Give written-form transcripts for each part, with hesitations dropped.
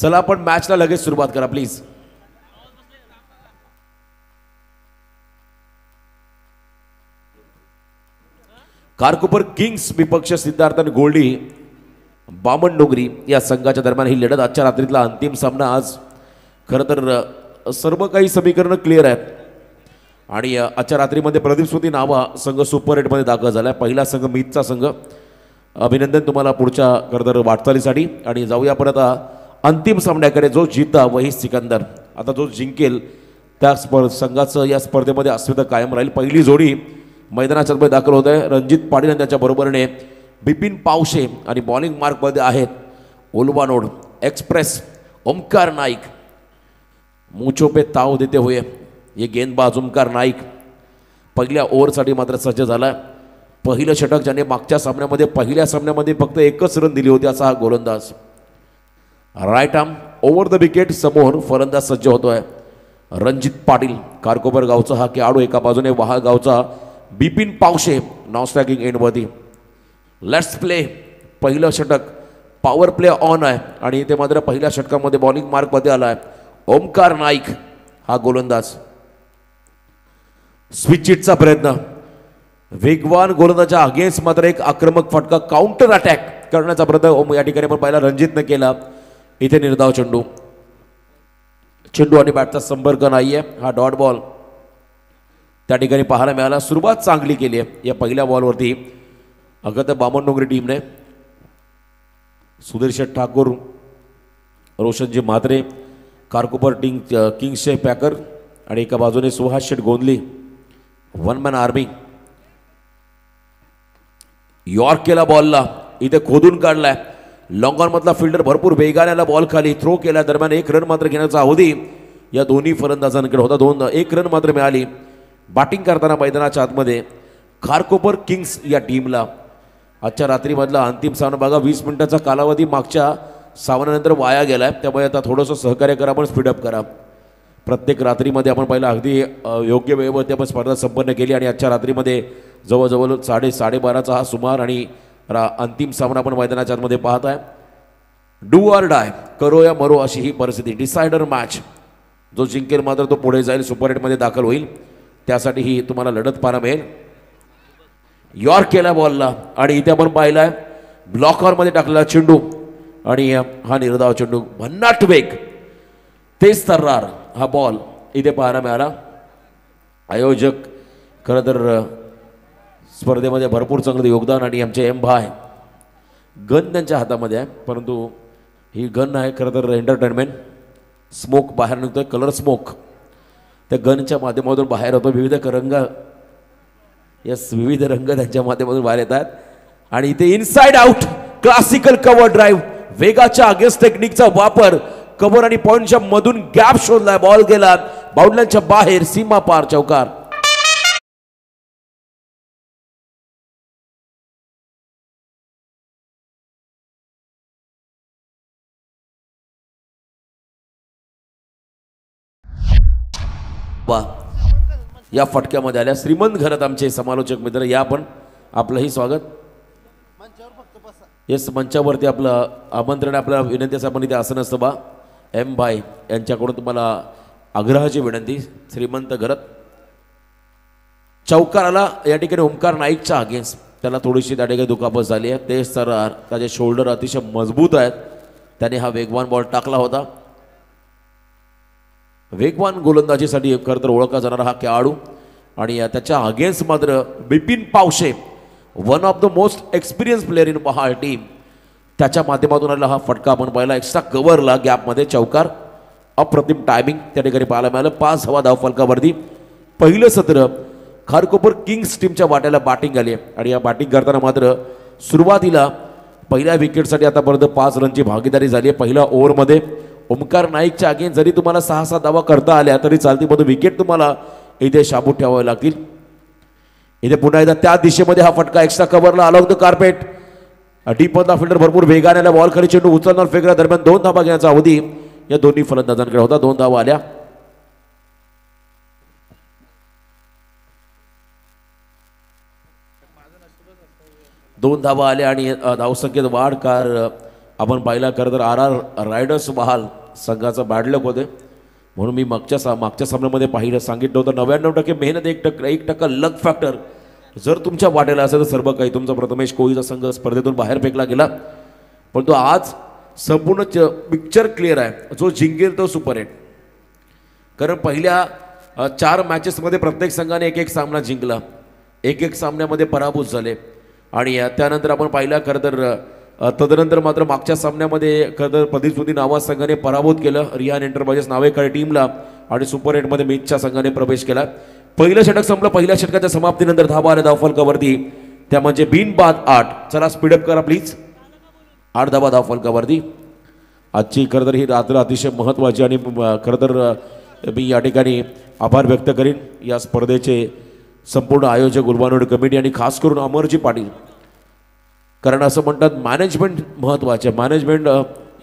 चला आपण मॅचला लगेच सुरुवात करा प्लीज. कारकोपर किंग्स विपक्ष सिद्धार्थ आणि गोल्डी बामणडोंगरी या संघाच्या दरम्यान ही लढत आजच्या रात्रीतला अंतिम सामना. आज खरं तर सर्व काही समीकरण क्लिअर आहेत आणि आजच्या रात्रीमध्ये प्रदीप सुती नावा संघ सुपर 8 मध्ये दाखल झाला. पहिला संघ मीतचा संघ. अभिनंदन तुम्हाला पुढच्या खरं तर वाटचालीसाठी. आणि जाऊया आपण आता अंतिम सामन्याकडे. जो जिता वही सिकंदर. आता जो जिंकेल त्या संघाचं या स्पर्धेमध्ये अस्मिता कायम राहील. पहिली जोडी मैदानाच्या मध्ये दाखल होत आहे. रणजित पाटील आणि त्याच्या बरोबरीने बिपिन पावशे आणि बॉलिंग मार्कमध्ये आहेत ओलवानोड एक्सप्रेस ओमकार नाईक. मुचो पे ताव देते हुए ये गेंदबाज ओमकार नाईक पहिल्या ओव्हरसाठी मात्र सज्ज झाला. पहिलं षटक ज्याने मागच्या सामन्यामध्ये पहिल्या सामन्यामध्ये फक्त एकच रन दिली होती असा हा गोलंदाज. Right arm over the wicket समोर फलंदाज सज्ज होतोय रणजित पाटील. कारकोपर गावचा हा खेळाडू. एका बाजूने वहाळ गावचा बिपिन पावशे नॉन स्ट्रायकिंग एंडमध्ये. Let's play. पहिलं षटक पॉवर प्ले ऑन आहे आणि इथे मात्र पहिल्या षटकामध्ये बॉलिंग मार्कमध्ये आला आहे ओमकार नाईक हा गोलंदाज. स्विच हिटचा प्रयत्न. वेगवान गोलंदाजाच्या अगेन्स्ट मात्र एक आक्रमक फटका काउंटर अटॅक करण्याचा प्रयत्न या ठिकाणी आपण पाहिला रणजितनं केला. इथे निर्धाव चेंडू. चेंडू आणि बॅटचा संपर्क नाहीये. हा डॉट बॉल त्या ठिकाणी पाहायला मिळाला. सुरुवात चांगली केली आहे या पहिल्या बॉलवरती अगत बामणडोंगरी टीमने. सुधीर शेठ ठाकूर रोशनजी म्हात्रे कारकोपर किंग्सचे पॅकर आणि एका बाजूने सुहास शेठ गोंदली वन मॅन आर्मी. यॉर्क केला बॉलला. इथे खोदून काढलाय. लॉंग ऑन मधला फिल्डर भरपूर वेगाने बॉल खाली थ्रो केल्या दरम्यान एक रन मात्र घेण्याचा अवधी या दोन्ही फलंदाजांकडे होता. एक रन मात्र मिळाली. बॅटिंग करताना मैदानाच्या आतमध्ये कारकोपर किंग्स या टीमला आजच्या रात्रीमधला अंतिम सामना बघा. 20 मिनिटाचा कालावधी मागच्या सामन्यानंतर वाया गेलाय. त्यामुळे आता थोडंसं सहकार्य करा. पण स्पीडअप करा. प्रत्येक रात्रीमध्ये आपण पहिला अगदी योग्य वेळेवरती आपण स्पर्धा संपन्न केली आणि आजच्या रात्रीमध्ये जवळजवळ 12:30चा हा सुमार आणि अंतिम सामना आपण मैदानाच्या आतमध्ये पाहत आहे. डू ऑर डाय करो या मरो अशी ही परिस्थिती. डिसायडर मॅच. जो जिंकेल मात्र तो पुढे जाईल सुपर 8 मध्ये दाखल होईल. त्यासाठी ही तुम्हाला लढत पाहायला मिळेल. यॉर्क केला बॉलला आणि इथे आपण पाहिलाय ब्लॉकरमध्ये टाकलेला चेंडू आणि हा निर्धाव चेंडू. भन्नाट वेग तेज तर्रार हा बॉल इथे पाहायला मिळाला. आयोजक खरं तर स्पर्धेमध्ये भरपूर चांगलं योगदान आणि आमचे एम भाई गन त्यांच्या हातामध्ये आहे. परंतु ही गन आहे खरं तर एंटरटेनमेंट. स्मोक बाहेर निघतोय. कलर स्मोक त्या गनच्या माध्यमातून बाहेर होतो. विविध रंग विविध रंग त्यांच्या माध्यमातून बाहेर येतात. आणि इथे inside out classical cover drive. वेगाच्या अगेन्स्ट टेक्निकचा वापर. कव्हर आणि पॉइंटच्या मधून गॅप शोधलाय. बॉल गेला बाउंड्रीच्या बाहेर. सीमा पार चौकार. या फटक्यामध्ये आल्या श्रीमंत घरात आमचे समालोचक मित्र. या पण आपलंही स्वागत. येस मंचावरती आपलं आमंत्रण आपल्या विनंतीचं आपण इथे असं नसतं बा. एम भाई यांच्याकडून तुम्हाला आग्रहाची विनंती. श्रीमंत घरात चौकाराला या ठिकाणी ओमकार नाईकच्या अगेन्स्ट त्याला थोडीशी त्या ठिकाणी दुखापत झाली आहे. तेच तर त्याचे शोल्डर अतिशय मजबूत आहेत. त्याने हा वेगवान बॉल टाकला होता. वेगवान गोलंदाजीसाठी खरं तर ओळखला जाणारा हा खेळाडू आणि त्याच्या अगेन्स्ट मात्र Bipin Pawshe one of the most experience player in Vahal team. त्याच्या माध्यमातून आलेला हा फटका आपण पाहिला. एक्स्ट्रा कव्हरला गॅपमध्ये चौकार. अप्रतिम टायमिंग त्या ठिकाणी पाहायला मिळालं. 5 धावा धावफलकावरती पहिलं सत्र कारकोपर किंग्स टीमच्या वाट्याला बॅटिंग आली आणि या बॅटिंग करताना मात्र सुरुवातीला पहिल्या विकेटसाठी आतापर्यंत 5 रनची भागीदारी झाली आहे. पहिल्या ओव्हरमध्ये ओमकार नाईकच्या अगेन्स्ट जरी तुम्हाला 6-7 धावा करता आल्या तरी चालती. पण विकेट तुम्हाला इथे शाबूत ठेवावे लागतील. इथे पुन्हा एकदा त्या दिशेमध्ये हा फटका एक्स्ट्रा कव्हरला अलॉंग द कार्पेट. डीप मधला फिल्डर भरपूर वेगाने बॉल खाली चेंडू उचलणार फेकण्या दरम्यान 2 धावा घेण्याचा अवधी या दोन्ही फलंदाजांकडे होता. 2 धावा आल्या. दोन धावा आल्या आणि धावसंख्येत वाढ कार आपण पाहिला खरं तर आर आर रायडर्स बहाल संघाचं बॅड लक होते, म्हणून मी मागच्या सामन्यामध्ये पाहिलं सांगितलं होतं 99% मेहनत 1% लक फॅक्टर जर तुमच्या वाटेला असेल तर सर्व काही तुमचा प्रथमेश कोळीचा संघ स्पर्धेतून बाहेर फेकला गेला, पण तो आज संपूर्ण पिक्चर क्लिअर आहे, जो जिंकेल तो सुपर हिट. कारण पहिल्या 4 मॅचेसमध्ये प्रत्येक संघाने एक सामना जिंकला, एक सामन्यामध्ये पराभूत झाले आणि त्यानंतर आपण पाहिला खरं तर तदनंतर मात्र मागच्या सामन्यामध्ये खरं तर प्रतिस्पर्धी नावा संघाने पराभूत केलं रियान एंटरप्राइजेस नावेकडे टीमला आणि सुपर एटमध्ये मिचच्या संघाने प्रवेश केला. पहिलं षटक संपलं, पहिल्या षटकाच्या समाप्तीनंतर धावा आल्या धावफलकावरती, त्या म्हणजे बिनबाद 8. चला स्पीडअप करा प्लीज. 8 धावा धावफलकावरती. आजची खरं तर ही रात्र अतिशय महत्त्वाची आणि खरं तर मी या ठिकाणी आभार व्यक्त करीन या स्पर्धेचे संपूर्ण आयोजक उल्वानोड कमिटी आणि खास करून अमरजी पाटील. कारण असं म्हणतात मॅनेजमेंट महत्त्वाचे, मॅनेजमेंट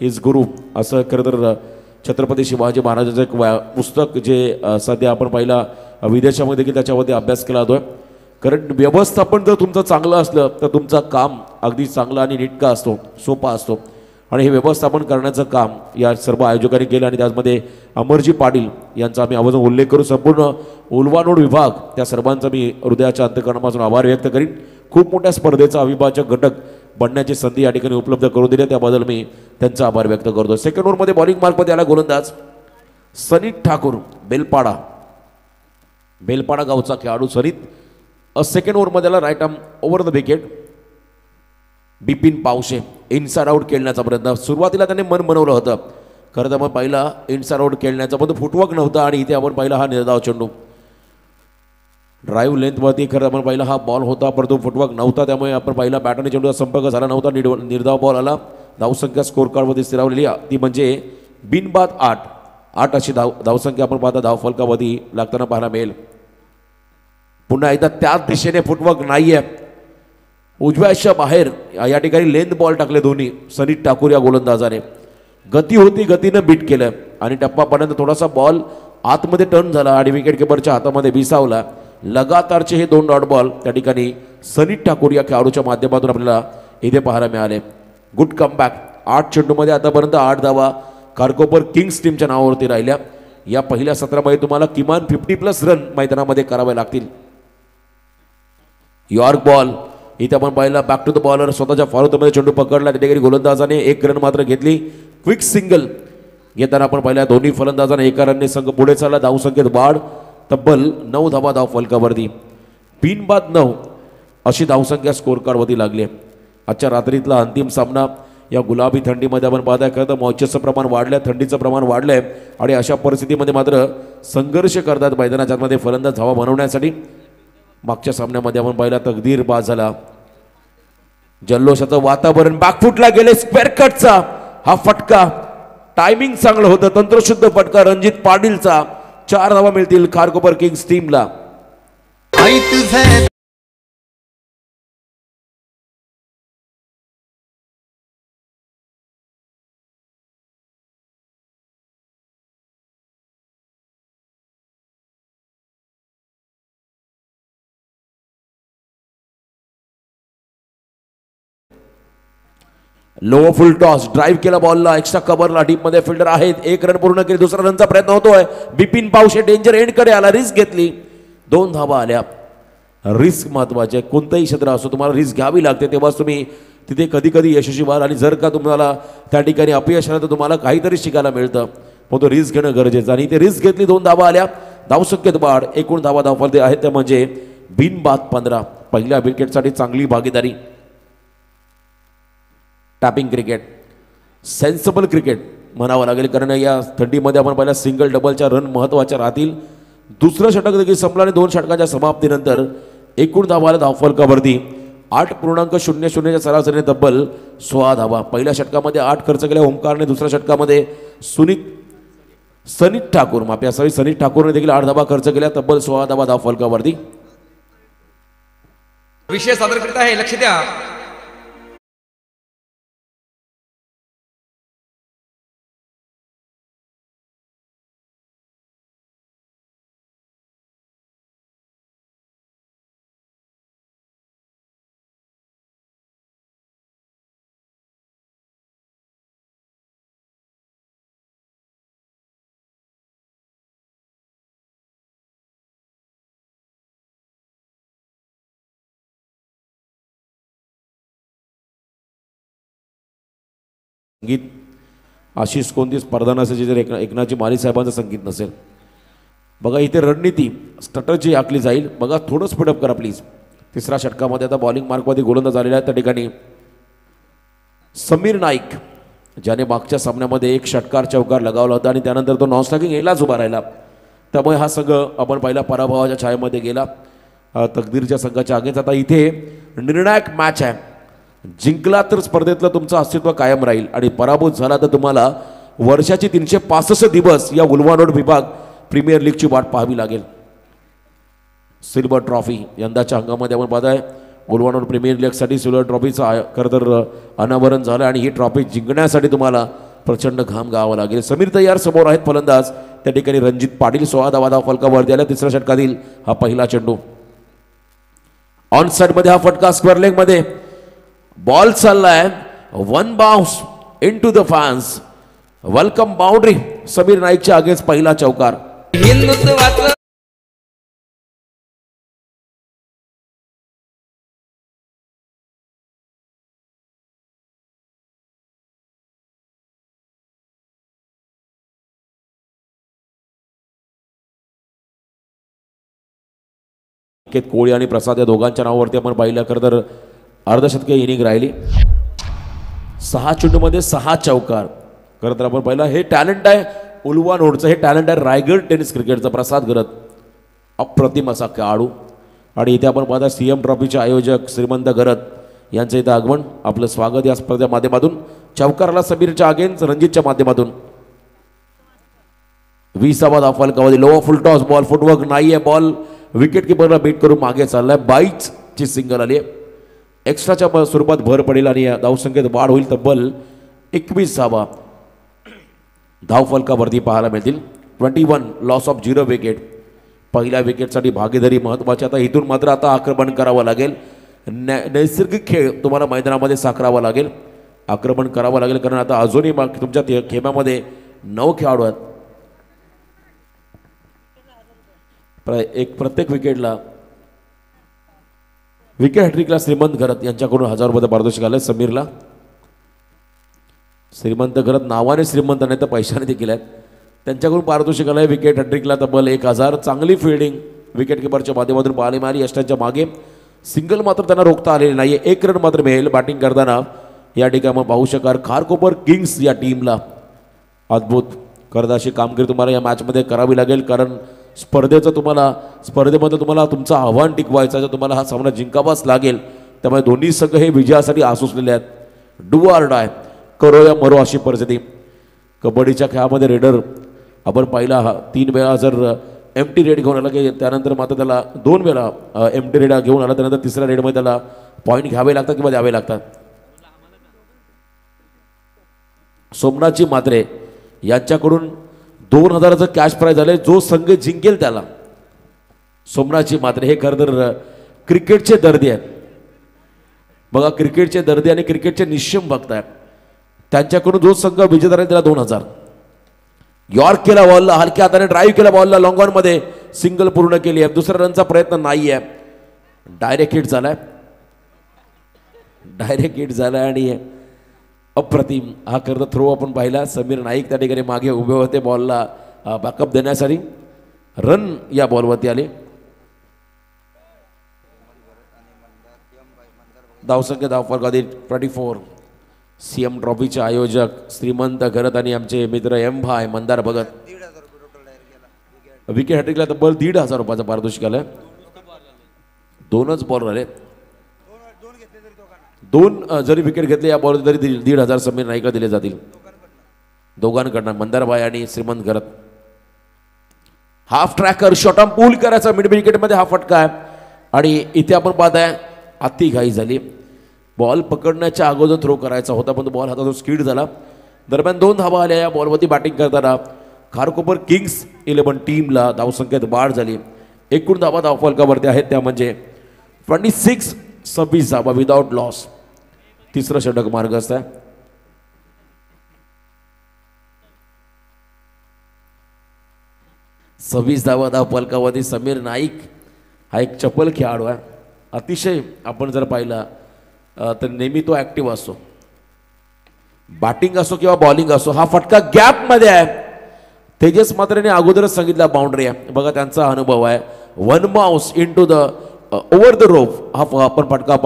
इज गुरु असं खरं तर छत्रपती शिवाजी महाराजांचं एक पुस्तक जे सध्या आपण पाहिला विदेशामध्ये देखील त्याच्यामध्ये अभ्यास केला जातोय. कारण व्यवस्थापन जर तुमचं चांगलं असलं तर तुमचं काम अगदी चांगला आणि नीटका असतो, सोपा असतो आणि हे व्यवस्थापन करण्याचं काम या सर्व आयोजकांनी केलं आणि त्यामध्ये अमरजी पाटील यांचा आम्ही आवर्जून उल्लेख करू. संपूर्ण उल्वानोड विभाग त्या सर्वांचा मी हृदयाच्या अंतःकरणापासून आभार व्यक्त करीन. खूप मोठ्या स्पर्धेचा अविभाज्य घटक बनण्याची संधी या ठिकाणी उपलब्ध करून दिली, त्याबद्दल मी त्यांचा आभार व्यक्त करतो. सेकंड ओव्हरमध्ये बॉलिंग मार्कमध्ये आला गोलंदाज सनीत ठाकूर, बेलपाडा गावचा खेळाडू सनीत. सेकंड ओव्हरमध्ये आला right arm over the wicket Bipin Pawshe. Inside out खेळण्याचा प्रयत्न सुरुवातीला त्याने मन बनवलं होतं, खरं तर आपण पाहिला इनसाइड आउट खेळण्याचा पण फुटवर्क नव्हता आणि इथे आपण पाहिला हा निर्धाव चेंडू ड्राईव्ह लेंथवरती खरं आपण पाहिला हा बॉल होता, परंतु फुटवर्क नव्हता, त्यामुळे आपण पाहिला बॅटने चेंडूचा संपर्क झाला नव्हता. निर्धाव बॉल आला. धावसंख्या स्कोर कार्डवरती स्थिरावलेली ती म्हणजे बिनबाद 8 अशी धावसंख्या आपण पाहता धावफलकावरती लागताना पाहायला मिळेल. पुन्हा एकदा त्याच दिशेने फुटवर्क नाहीये, उजव्याच्या बाहेर या ठिकाणी लेंथ बॉल टाकले दोन्ही सनीत ठाकूर या गोलंदाजाने. गती होती, गतीनं बीट केलं आणि टप्पापर्यंत थोडासा बॉल आतमध्ये टर्न झाला आणि विकेट किपरच्या हातामध्ये विसावला. लगातारचे हे 2 डॉट बॉल त्या ठिकाणी सनीत ठाकूर या खेळाडूच्या माध्यमातून आपल्याला इथे पाहायला मिळाले. Good comeback. 8 चेंडूमध्ये आतापर्यंत 8 धावा कार्कोपर किंग्स टीमच्या नावावरती राहिल्या. या पहिल्या सत्रामध्ये तुम्हाला किमान 50+ रन मैदानामध्ये करावे लागतील. यॉर्क बॉल इथे आपण पाहिला बॅक टू द बॉलर स्वतःच्या फॉलोमध्ये चेंडू पकडला, त्या ठिकाणी गोलंदाजाने 1 रन मात्र घेतली. क्विक सिंगल घेताना आपण पाहिला दोन्ही फलंदाजांना 1 रनने संघ पुढे चालला. धावसंख्येत वाढ तब्बल 9 धावा धावफलकावरती. बिनबाद 9 अशी धावसंख्या स्कोर कार्डवरती लागली. आजच्या रात्रीतला अंतिम सामना या गुलाबी थंडीमध्ये आपण पाहताय, खरं तर मॉइश्चरचं प्रमाण वाढलंय, थंडीचं प्रमाण वाढलंय आणि अशा परिस्थितीमध्ये मात्र संघर्ष करतात मैदानाच्या मध्ये फलंदाज धावा बनवण्यासाठी. मागच्या सामन्यामध्ये आपण पाहिला तकदीर बाद झाला, जल्लोषाचं वातावरण. बॅकफुटला गेले, स्क्वेअर कटचा हा फटका, टायमिंग चांगलं होतं, तंत्रशुद्ध फटका रणजित पाटीलचा. 4 धावा मिळतील कार्कोपर किंग्स टीमला. लो फुल टॉस ड्राईव्ह केला बॉलला, एक्स्ट्रा कव्हरला, डीप मध्ये फिल्डर आहेत. 1 रन पूर्ण केली, दुसरा रनचा प्रयत्न होतोय. बिपिन पावशे डेंजर एंड कडे आला, रिस्क घेतली, 2 धावा आल्या. रिस्क महत्वाचे, कोणतंही क्षेत्र असो तुम्हाला रिस्क घ्यावी लागते, तेव्हाच तुम्ही तिथे कधी कधी यशस्वी व्हाल. आणि जर का तुम्हाला त्या ठिकाणी अपयश आलं तर तुम्हाला काहीतरी शिकायला मिळतं, पण तो रिस्क घेणं गरजेचं. आणि इथे रिस्क घेतली, 2 धावा आल्या. धावसंख्येत वाढ, एकूण धावा धावफलते आहेत त्या म्हणजे बिनबाद 15. पहिल्या विकेटसाठी चांगली भागीदारी. टॅपिंग क्रिकेट, सेन्सिबल क्रिकेट म्हणावं लागेल, कारण या थंडीमध्ये आपण पहिल्या सिंगल डबलच्या रन महत्त्वाच्या राहतील. दुसरं षटक देखील संपलं आणि 2 षटकांच्या समाप्तीनंतर एकूण धावा धावफलकावरती 8.00च्या सरासरीने तब्बल 16 धावा. पहिल्या षटकामध्ये 8 खर्च केल्या ओमकारने, दुसऱ्या षटकामध्ये सनीत ठाकूर सनीत ठाकूरने देखील 8 धावा खर्च केल्या, तब्बल 16 धावा धावफलकावरती. विषय सादर करीत आहे, लक्ष द्या. संगीत आशिष कोणती स्पर्धा नसेल जर एकनाथजी माली साहेबांचं संगीत नसेल. बघा इथे रणनीती स्ट्रॅटजी आखली जाईल. बघा थोडं स्पीडअप करा प्लीज. तिसऱ्या षटकामध्ये आता बॉलिंग मार्कमध्ये गोलंदाज झालेला आहे. त्या ठिकाणी समीर नाईक ज्याने मागच्या सामन्यामध्ये एक षटकार चौकार लगावला होता आणि त्यानंतर तो नॉन स्ट्रायकिंग यायलाच उभा राहिला. त्यामुळे हा संघ आपण पहिला पराभवाच्या छायेमध्ये गेला. तकदीरच्या संघाच्या आगेच आता इथे निर्णायक मॅच आहे. जिंकला तर स्पर्धेतलं तुमचं अस्तित्व कायम राहील आणि पराभूत झाला तर तुम्हाला वर्षाची 365 दिवस या उल्हानोड विभाग प्रीमियर लीगची वाट पाहावी लागेल. सिल्वर ट्रॉफी यंदाच्या हंगामामध्ये आपण पाहताय उल्हानोड प्रीमियर लीगसाठी सिल्वर ट्रॉफीचं खरं तर अनावरण झालं आणि ही ट्रॉफी जिंकण्यासाठी तुम्हाला प्रचंड घाम गावा लागेल. समीर तयार समोर आहेत फलंदाज. त्या ठिकाणी रणजित पाटील 16 धावा फलकावरती आला. तिसऱ्या षटकातील हा पहिला चेंडू ऑन साइड मध्ये, हा फटका स्क्वेअर लेग मध्ये. बॉल चाललाय one bounce in to the fans. Welcome boundary. Sameer नाईकच्या आगेच पहिला चौकार. हिंदुत्वाचं कोळी आणि प्रसाद या दोघांच्या नावावरती आपण पाहिलं. खरं तर अर्धशतकीय इनिंग राहिली. 6 चेंडूमध्ये 6 चौकार. खरं तर आपण पाहिलं हे टॅलेंट आहे उल्हानोडचं. हे टॅलेंट आहे रायगड टेनिस क्रिकेटचं. प्रसाद गरत अप्रतिम असा खेळाडू. आणि इथे आपण पाहता CM ट्रॉफीचे आयोजक श्रीमंत गरत यांचं इथं आगमन. आपलं स्वागत या स्पर्धेच्या माध्यमातून. चौकाराला समीरच्या आगेन्स्ट रणजितच्या माध्यमातून. 20वा धाव फलकावधी. Low full toss ball footwork नाही आहे. बॉल विकेट किपरला बीट करून मागे चाललाय. 22 ची सिंगल आली आहे. एक्स्ट्राच्या स्वरूपात भर पडेल आणि धावसंख्येत वाढ होईल. तब्बल 21 धावा धावफलकावरती पाहायला मिळतील. 21 लॉस ऑफ 0 विकेट. पहिल्या विकेटसाठी भागीदारी महत्त्वाची. आता इथून मात्र आता आक्रमण करावं लागेल. नैसर्गिक खेळ तुम्हाला मैदानामध्ये साकारावा लागेल. आक्रमण करावं लागेल कारण आता अजूनही तुमच्या खेम्यामध्ये 9 खेळाडू आहेत. प्रत्येक विकेटला विकेट हॅट्रिकला श्रीमंत घरत यांच्याकडून 1000 रुपये पारितोषिक आलं. समीरला श्रीमंत घरत नावाने श्रीमंत नाही तर पैशाने देखील आहेत. त्यांच्याकडून पारितोषिक आलं. विकेट हॅट्रिकला तब्बल 1000. चांगली फिल्डिंग विकेट किपरच्या माध्यमातून पाहायला मिळाली. यष्टांच्या मागे सिंगल मात्र त्यांना रोखता आलेली नाही. 1 रन मात्र मिळेल. बॅटिंग करताना या ठिकाणी आपण पाहू शकाल खारकोपर किंग्स या टीमला अद्भुत करदाशी कामगिरी तुम्हाला या मॅचमध्ये करावी लागेल. कारण स्पर्धेमध्ये तुम्हाला तुमचं आव्हान टिकवायचं आहे. तुम्हाला हा सामना जिंकावाच लागेल. त्यामुळे दोन्ही संघ हे विजयासाठी आसुसलेले आहेत. डू ऑर डाय करो या मरो अशी परिस्थिती. कबड्डीच्या खेळामध्ये रेडर आपण पाहिला 3 वेळा जर एम्प्टी रेड घेऊन आला की त्यानंतर मात्र त्याला 2 वेळा एम्प्टी रेड घेऊन आला त्यानंतर तिसऱ्या रेडमध्ये त्याला पॉईंट घ्यावे लागतात किंवा द्यावे लागतात. सोमनाथजी मात्रे यांच्याकडून 2000चं कॅश प्राइज झाले. जो संघ जिंकेल त्याला. सोमनाथजी मात्रे हे खरं तर क्रिकेटचे दर्दी आहेत. बघा क्रिकेटचे दर्दी आणि क्रिकेटचे निश्चिम भक्त आहेत. त्यांच्याकडून जो संघ विजेता राहील त्याला 2000. यॉर्क केला बॉलला. हलक्या हाताने ड्राईव्ह केला बॉलला. लॉंग ऑन मध्ये सिंगल पूर्ण केली आहे. दुसऱ्या रनचा प्रयत्न नाही आहे. डायरेक्ट हिट झालाय. आणि अप्रतिम हा करता थ्रो आपण पाहिला. समीर नाईक त्या ठिकाणी मागे उभे होते बॉलला बॅकअप देण्यासाठी. रन या बॉलवरती आले. धावसंख्या धावफलकावधी 24. CM ट्रॉफीचे आयोजक श्रीमंत घरत आणि आमचे मित्र M भाई मंदार भगत. विकेट हॅट्रिकला तब्बल 1,500 रुपयाचा पारितोषिक आलं. 2च बॉल राहिले. 2 जरी विकेट घेतले या बॉल तरी 1,500 समीर नाईकला दिले जातील. दोघांकडनं मंदारभाई आणि श्रीमंत घरत. हाफ ट्रॅकर शॉर्ट ऑन पूल करायचा. मिड विकेटमध्ये हा फटका आहे. आणि इथे आपण पाहताय अति घाई झाली. बॉल पकडण्याच्या अगोदर थ्रो करायचा होता पण तो बॉल हातातून स्किड झाला. दरम्यान 2 धावा आल्या. या बॉलवरती बॅटिंग करताना खारकोपर किंग्स 11 टीमला धावसंख्येत वाढ झाली. एकूण धावा धावफलकावरती आहेत त्या म्हणजे 26 धावा विदाउट लॉस. तिसरं षटक मार्गस्थ आहे. सव्वीस धावा धावफलकावरती समीर नाईक हा एक चपल खेळाडू आहे. अतिशय आपण जर पाहिला तर नेहमी तो ॲक्टिव्ह असतो. बॅटिंग असो किंवा बॉलिंग असो, हा फटका गॅप मध्ये आहे. तेजस मात्रेने अगोदरच सांगितलं बाउंड्री आहे. बघा त्यांचा अनुभव आहे. One bounce in to the over the rope, हा आपण फटका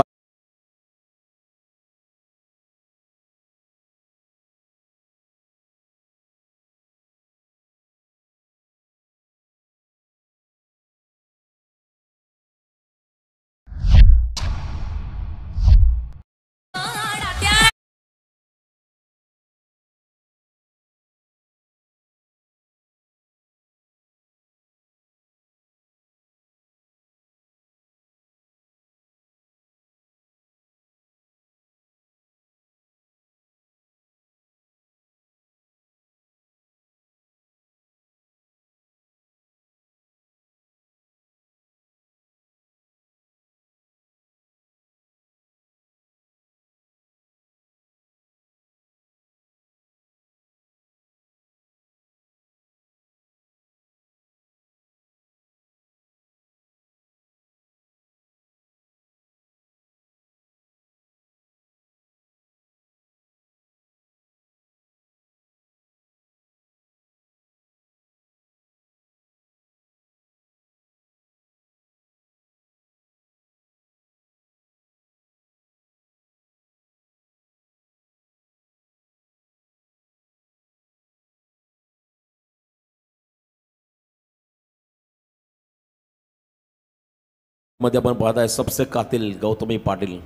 मध्ये आपण पाहताय सबसे कातिल गौतमी पाटील.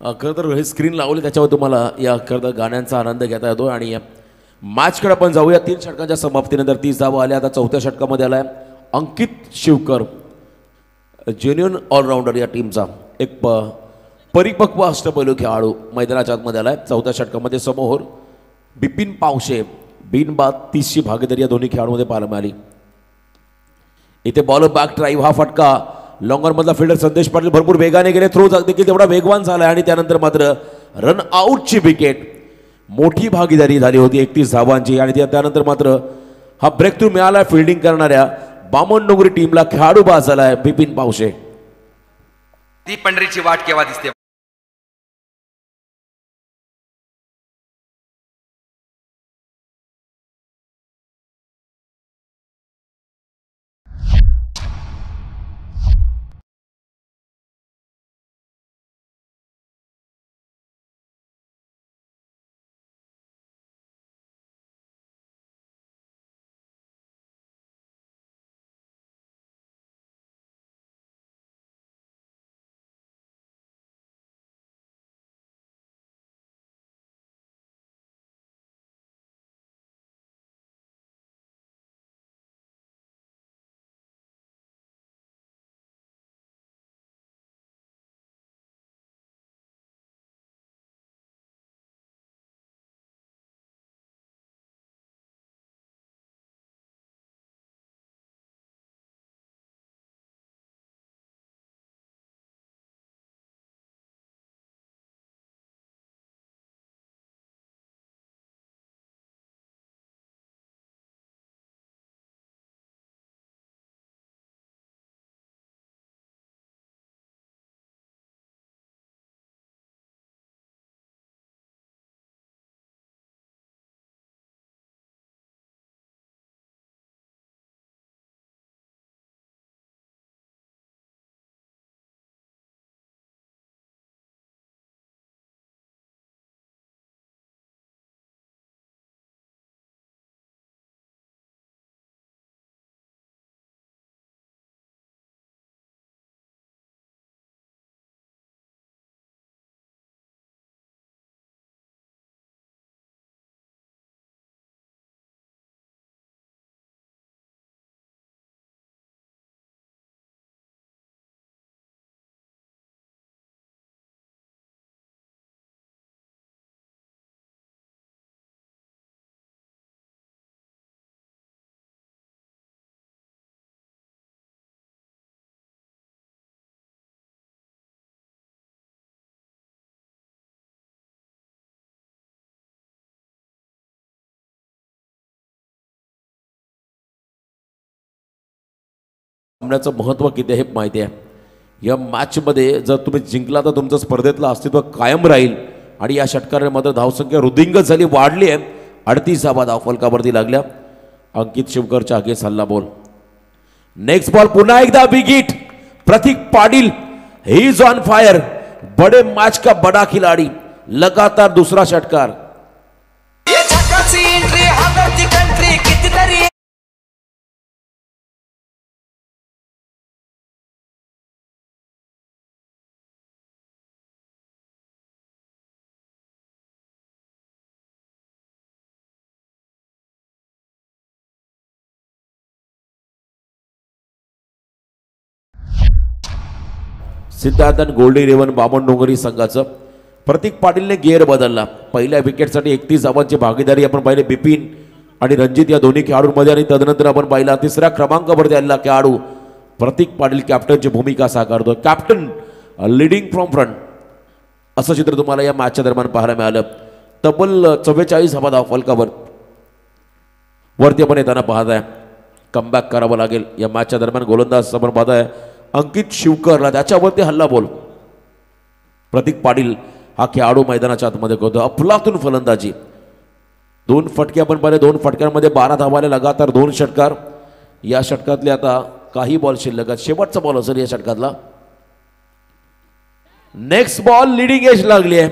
खरं तर हे स्क्रीन लावली त्याच्यावर तुम्हाला या खरं तर गाण्यांचा आनंद घेता येतो. आणि मॅचकडे आपण जाऊया. 3 षटकांच्या समाप्तीनंतर 30 धावा आल्या. आता 4थ्या षटकामध्ये आलाय अंकित शिवकर, जेन्युन ऑलराऊंडर या टीमचा एक परिपक्व अष्टपैलू खेळाडू मैदानाच्या आतमध्ये आलाय. 4थ्या षटकामध्ये समोर बिपिन पावशे, बिनबाद 30ची भागीदारी या दोन्ही खेळाडूंमध्ये पाहायला मिळाली. इथे बॉल बॅक ड्राईव्ह, हा फटका लॉंगर मधला फिल्डर संदेश पाटील भरपूर वेगाने गेले. थ्रो देखील तेवढा वेगवान झाला आणि त्यानंतर मात्र रन आउटची विकेट. मोठी भागीदारी झाली होती 31 धावांची. आणि त्यानंतर मात्र हा ब्रेक थ्रू मिळाला फिल्डिंग करणाऱ्या बामणडोंगरी टीमला. खेळाडू बाद झालाय बिपिन पावशे. ती पंढरीची वाट केव्हा दिसते. सामन्याचं महत्त्व किती आहे माहिती आहे. या मॅचमध्ये जर तुम्ही जिंकला तर तुमचं स्पर्धेतलं अस्तित्व कायम राहील. आणि या षटकाराने मात्र धावसंख्या रुद्धिंगत झाली, वाढली आहे. 38 धावा धावफलकावरती लागल्या. अंकित शिवकरच्या अगेन्स्ट हल्ला बॉल. नेक्स्ट बॉल पुन्हा एकदा big hit. Pratik Patil he is on fire. बड़े मैच का बड़ा खिलाड़ी. लगातार दूसरा षटकार. सिद्धार्थ गोल्डी इलेव्हन बामणडोंगरी संघाचं. प्रतीक पाटीलने गिअर बदलला. पहिल्या विकेटसाठी 31 धावांची भागीदारी आपण पाहिले बिपिन आणि रणजित या दोन्ही खेळाडूंमध्ये. आणि तदनंतर आपण पाहिला तिसऱ्या क्रमांकावरती आलेला खेळाडू प्रतीक पाटील कॅप्टनची भूमिका साकारतो. कॅप्टन लीडिंग फ्रॉम फ्रंट असं चित्र तुम्हाला या मॅचच्या दरम्यान पाहायला मिळालं. तब्बल 44 धावा धावफलकावर वरती आपण येताना पाहत आहे. कमबॅक करावं लागेल या मॅचच्या दरम्यान. गोलंदाज आपण पाहत आहे अंकित शिवकरला, त्याच्यावरती हल्ला बॉल. प्रतीक पाटील हा खेळाडू मैदानाच्या आतमध्ये करतो. अफलातून फलंदाजी. 2 फटके आपण पाहिले. 2 फटक्यांमध्ये 12 धावाले लगातार 2 षटकार. या षटकातले आता काही बॉल शिल्लक आहेत. शेवटचा बॉल असेल या षटकातला. नेक्स्ट बॉल लिडिंग एज लागली आहे.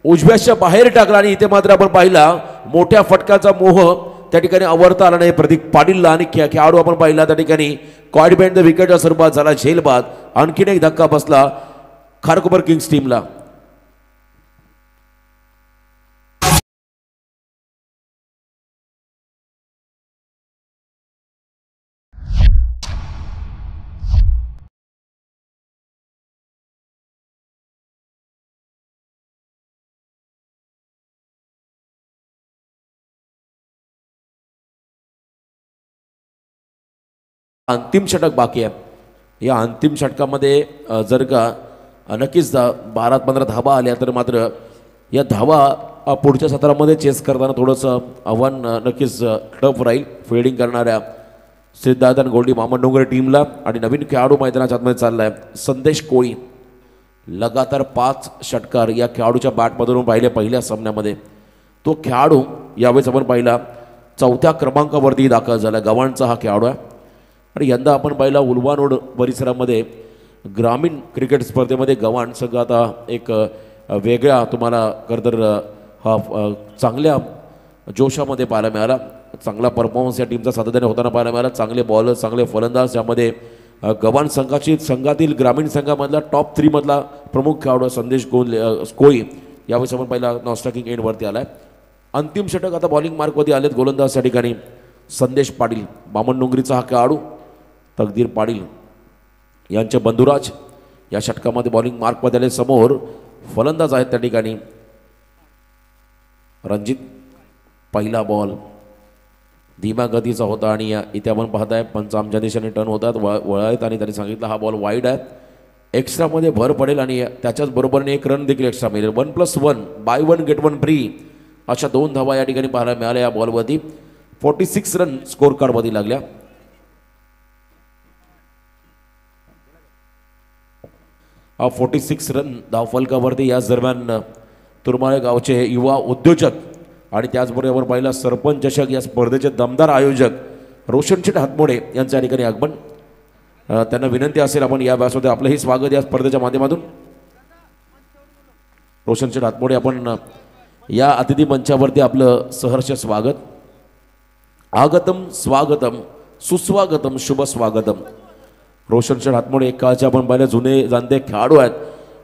उजव्याच्या बाहेर टाकला आणि इथे मात्र आपण पाहिला मोठ्या फटक्याचा मोह त्या ठिकाणी आवरता आला नाही प्रतीक पाटीलला. आणि खेळाडू आपण पाहिला त्या ठिकाणी कॉइड बँड द विकेटच्या स्वरूपात झाला झेलबाद. आणखीन एक धक्का बसला खारकोपर किंग्स टीमला. अंतिम षटक बाकी आहे. या अंतिम षटकामध्ये जर का नक्कीच 12-15 धावा आल्या तर मात्र या धावा पुढच्या सत्रामध्ये चेस करताना थोडंसं आव्हान नक्कीच टफ राहील फिल्डिंग करणाऱ्या सिद्धार्थ गोल्डी बामणडोंगरी टीमला. आणि नवीन खेळाडू मैदानाच्या आतमध्ये चालला आहे संदेश कोळी. लगातार 5 षटकार या खेळाडूच्या बॅटमधून पाहिले पहिल्या सामन्यामध्ये. तो खेळाडू यावेळेस आपण पाहिला 4थ्या क्रमांकावरती दाखल झाला. गव्हाणचा हा खेळाडू आहे. आणि यंदा आपण पाहिला उल्वानोड परिसरामध्ये ग्रामीण क्रिकेट स्पर्धेमध्ये गव्हाण संघ आता एक वेगळ्या तुम्हाला खरंतर हा चांगल्या जोशामध्ये पाहायला मिळाला. चांगला परफॉर्मन्स या टीमचा सातत्याने होताना पाहायला मिळाला. चांगले बॉलर, चांगले फलंदाज. यामध्ये गव्हाण संघातील ग्रामीण संघामधला टॉप 3 मधला प्रमुख खेळाडू संदेश कोळी यावेळेस आपण पहिला नॉस्टॅकिंग एंडवरती आला आहे. अंतिम षटक आता बॉलिंग मार्कवरती आलेत गोलंदाज या ठिकाणी संदेश पाटील बामणडोंगरीचा हा खेळाडू. तकदीर पाटील यांचे बंधुराज या षटकामध्ये बॉलिंग मार्कमध्ये आले. समोर फलंदाज आहेत त्या ठिकाणी रणजित. पहिला बॉल धीम्या गतीचा होता आणि इथे आपण पाहताय पंच आमच्या दिशेने टर्न होतात वळायत आणि त्यांनी सांगितलं हा बॉल वाईड आहे. एक्स्ट्रामध्ये भर पडेल आणि त्याच्याच बरोबरीने 1 रन देखील एक्स्ट्रा मिळेल. 1+1 बाय 1 गेट 1 फ्री अशा 2 धावा या ठिकाणी पाहायला मिळाल्या या बॉलवरती. 46 रन स्कोर कार्डवरती लागल्या. हा 46 रन धावफलकावरती याच दरम्यान तुरमाळे गावचे युवा उद्योजक आणि त्याचबरोबर पाहिला सरपंच चषक या स्पर्धेचे दमदार आयोजक रोशनशेठ हातमोडे यांच्या या ठिकाणी आगमन. त्यांना विनंती असेल आपण या व्यासमध्ये आपलंही स्वागत या स्पर्धेच्या माध्यमातून. रोशनशेठ हातमोडे आपण या अतिथी मंचावरती आपलं सहर्ष स्वागत. आगतम स्वागतम सुस्वागतम शुभ स्वागतम. रोशनशेठ हातमोडे एक काळचे आपण पाहिले जुने जाणते खेळाडू आहेत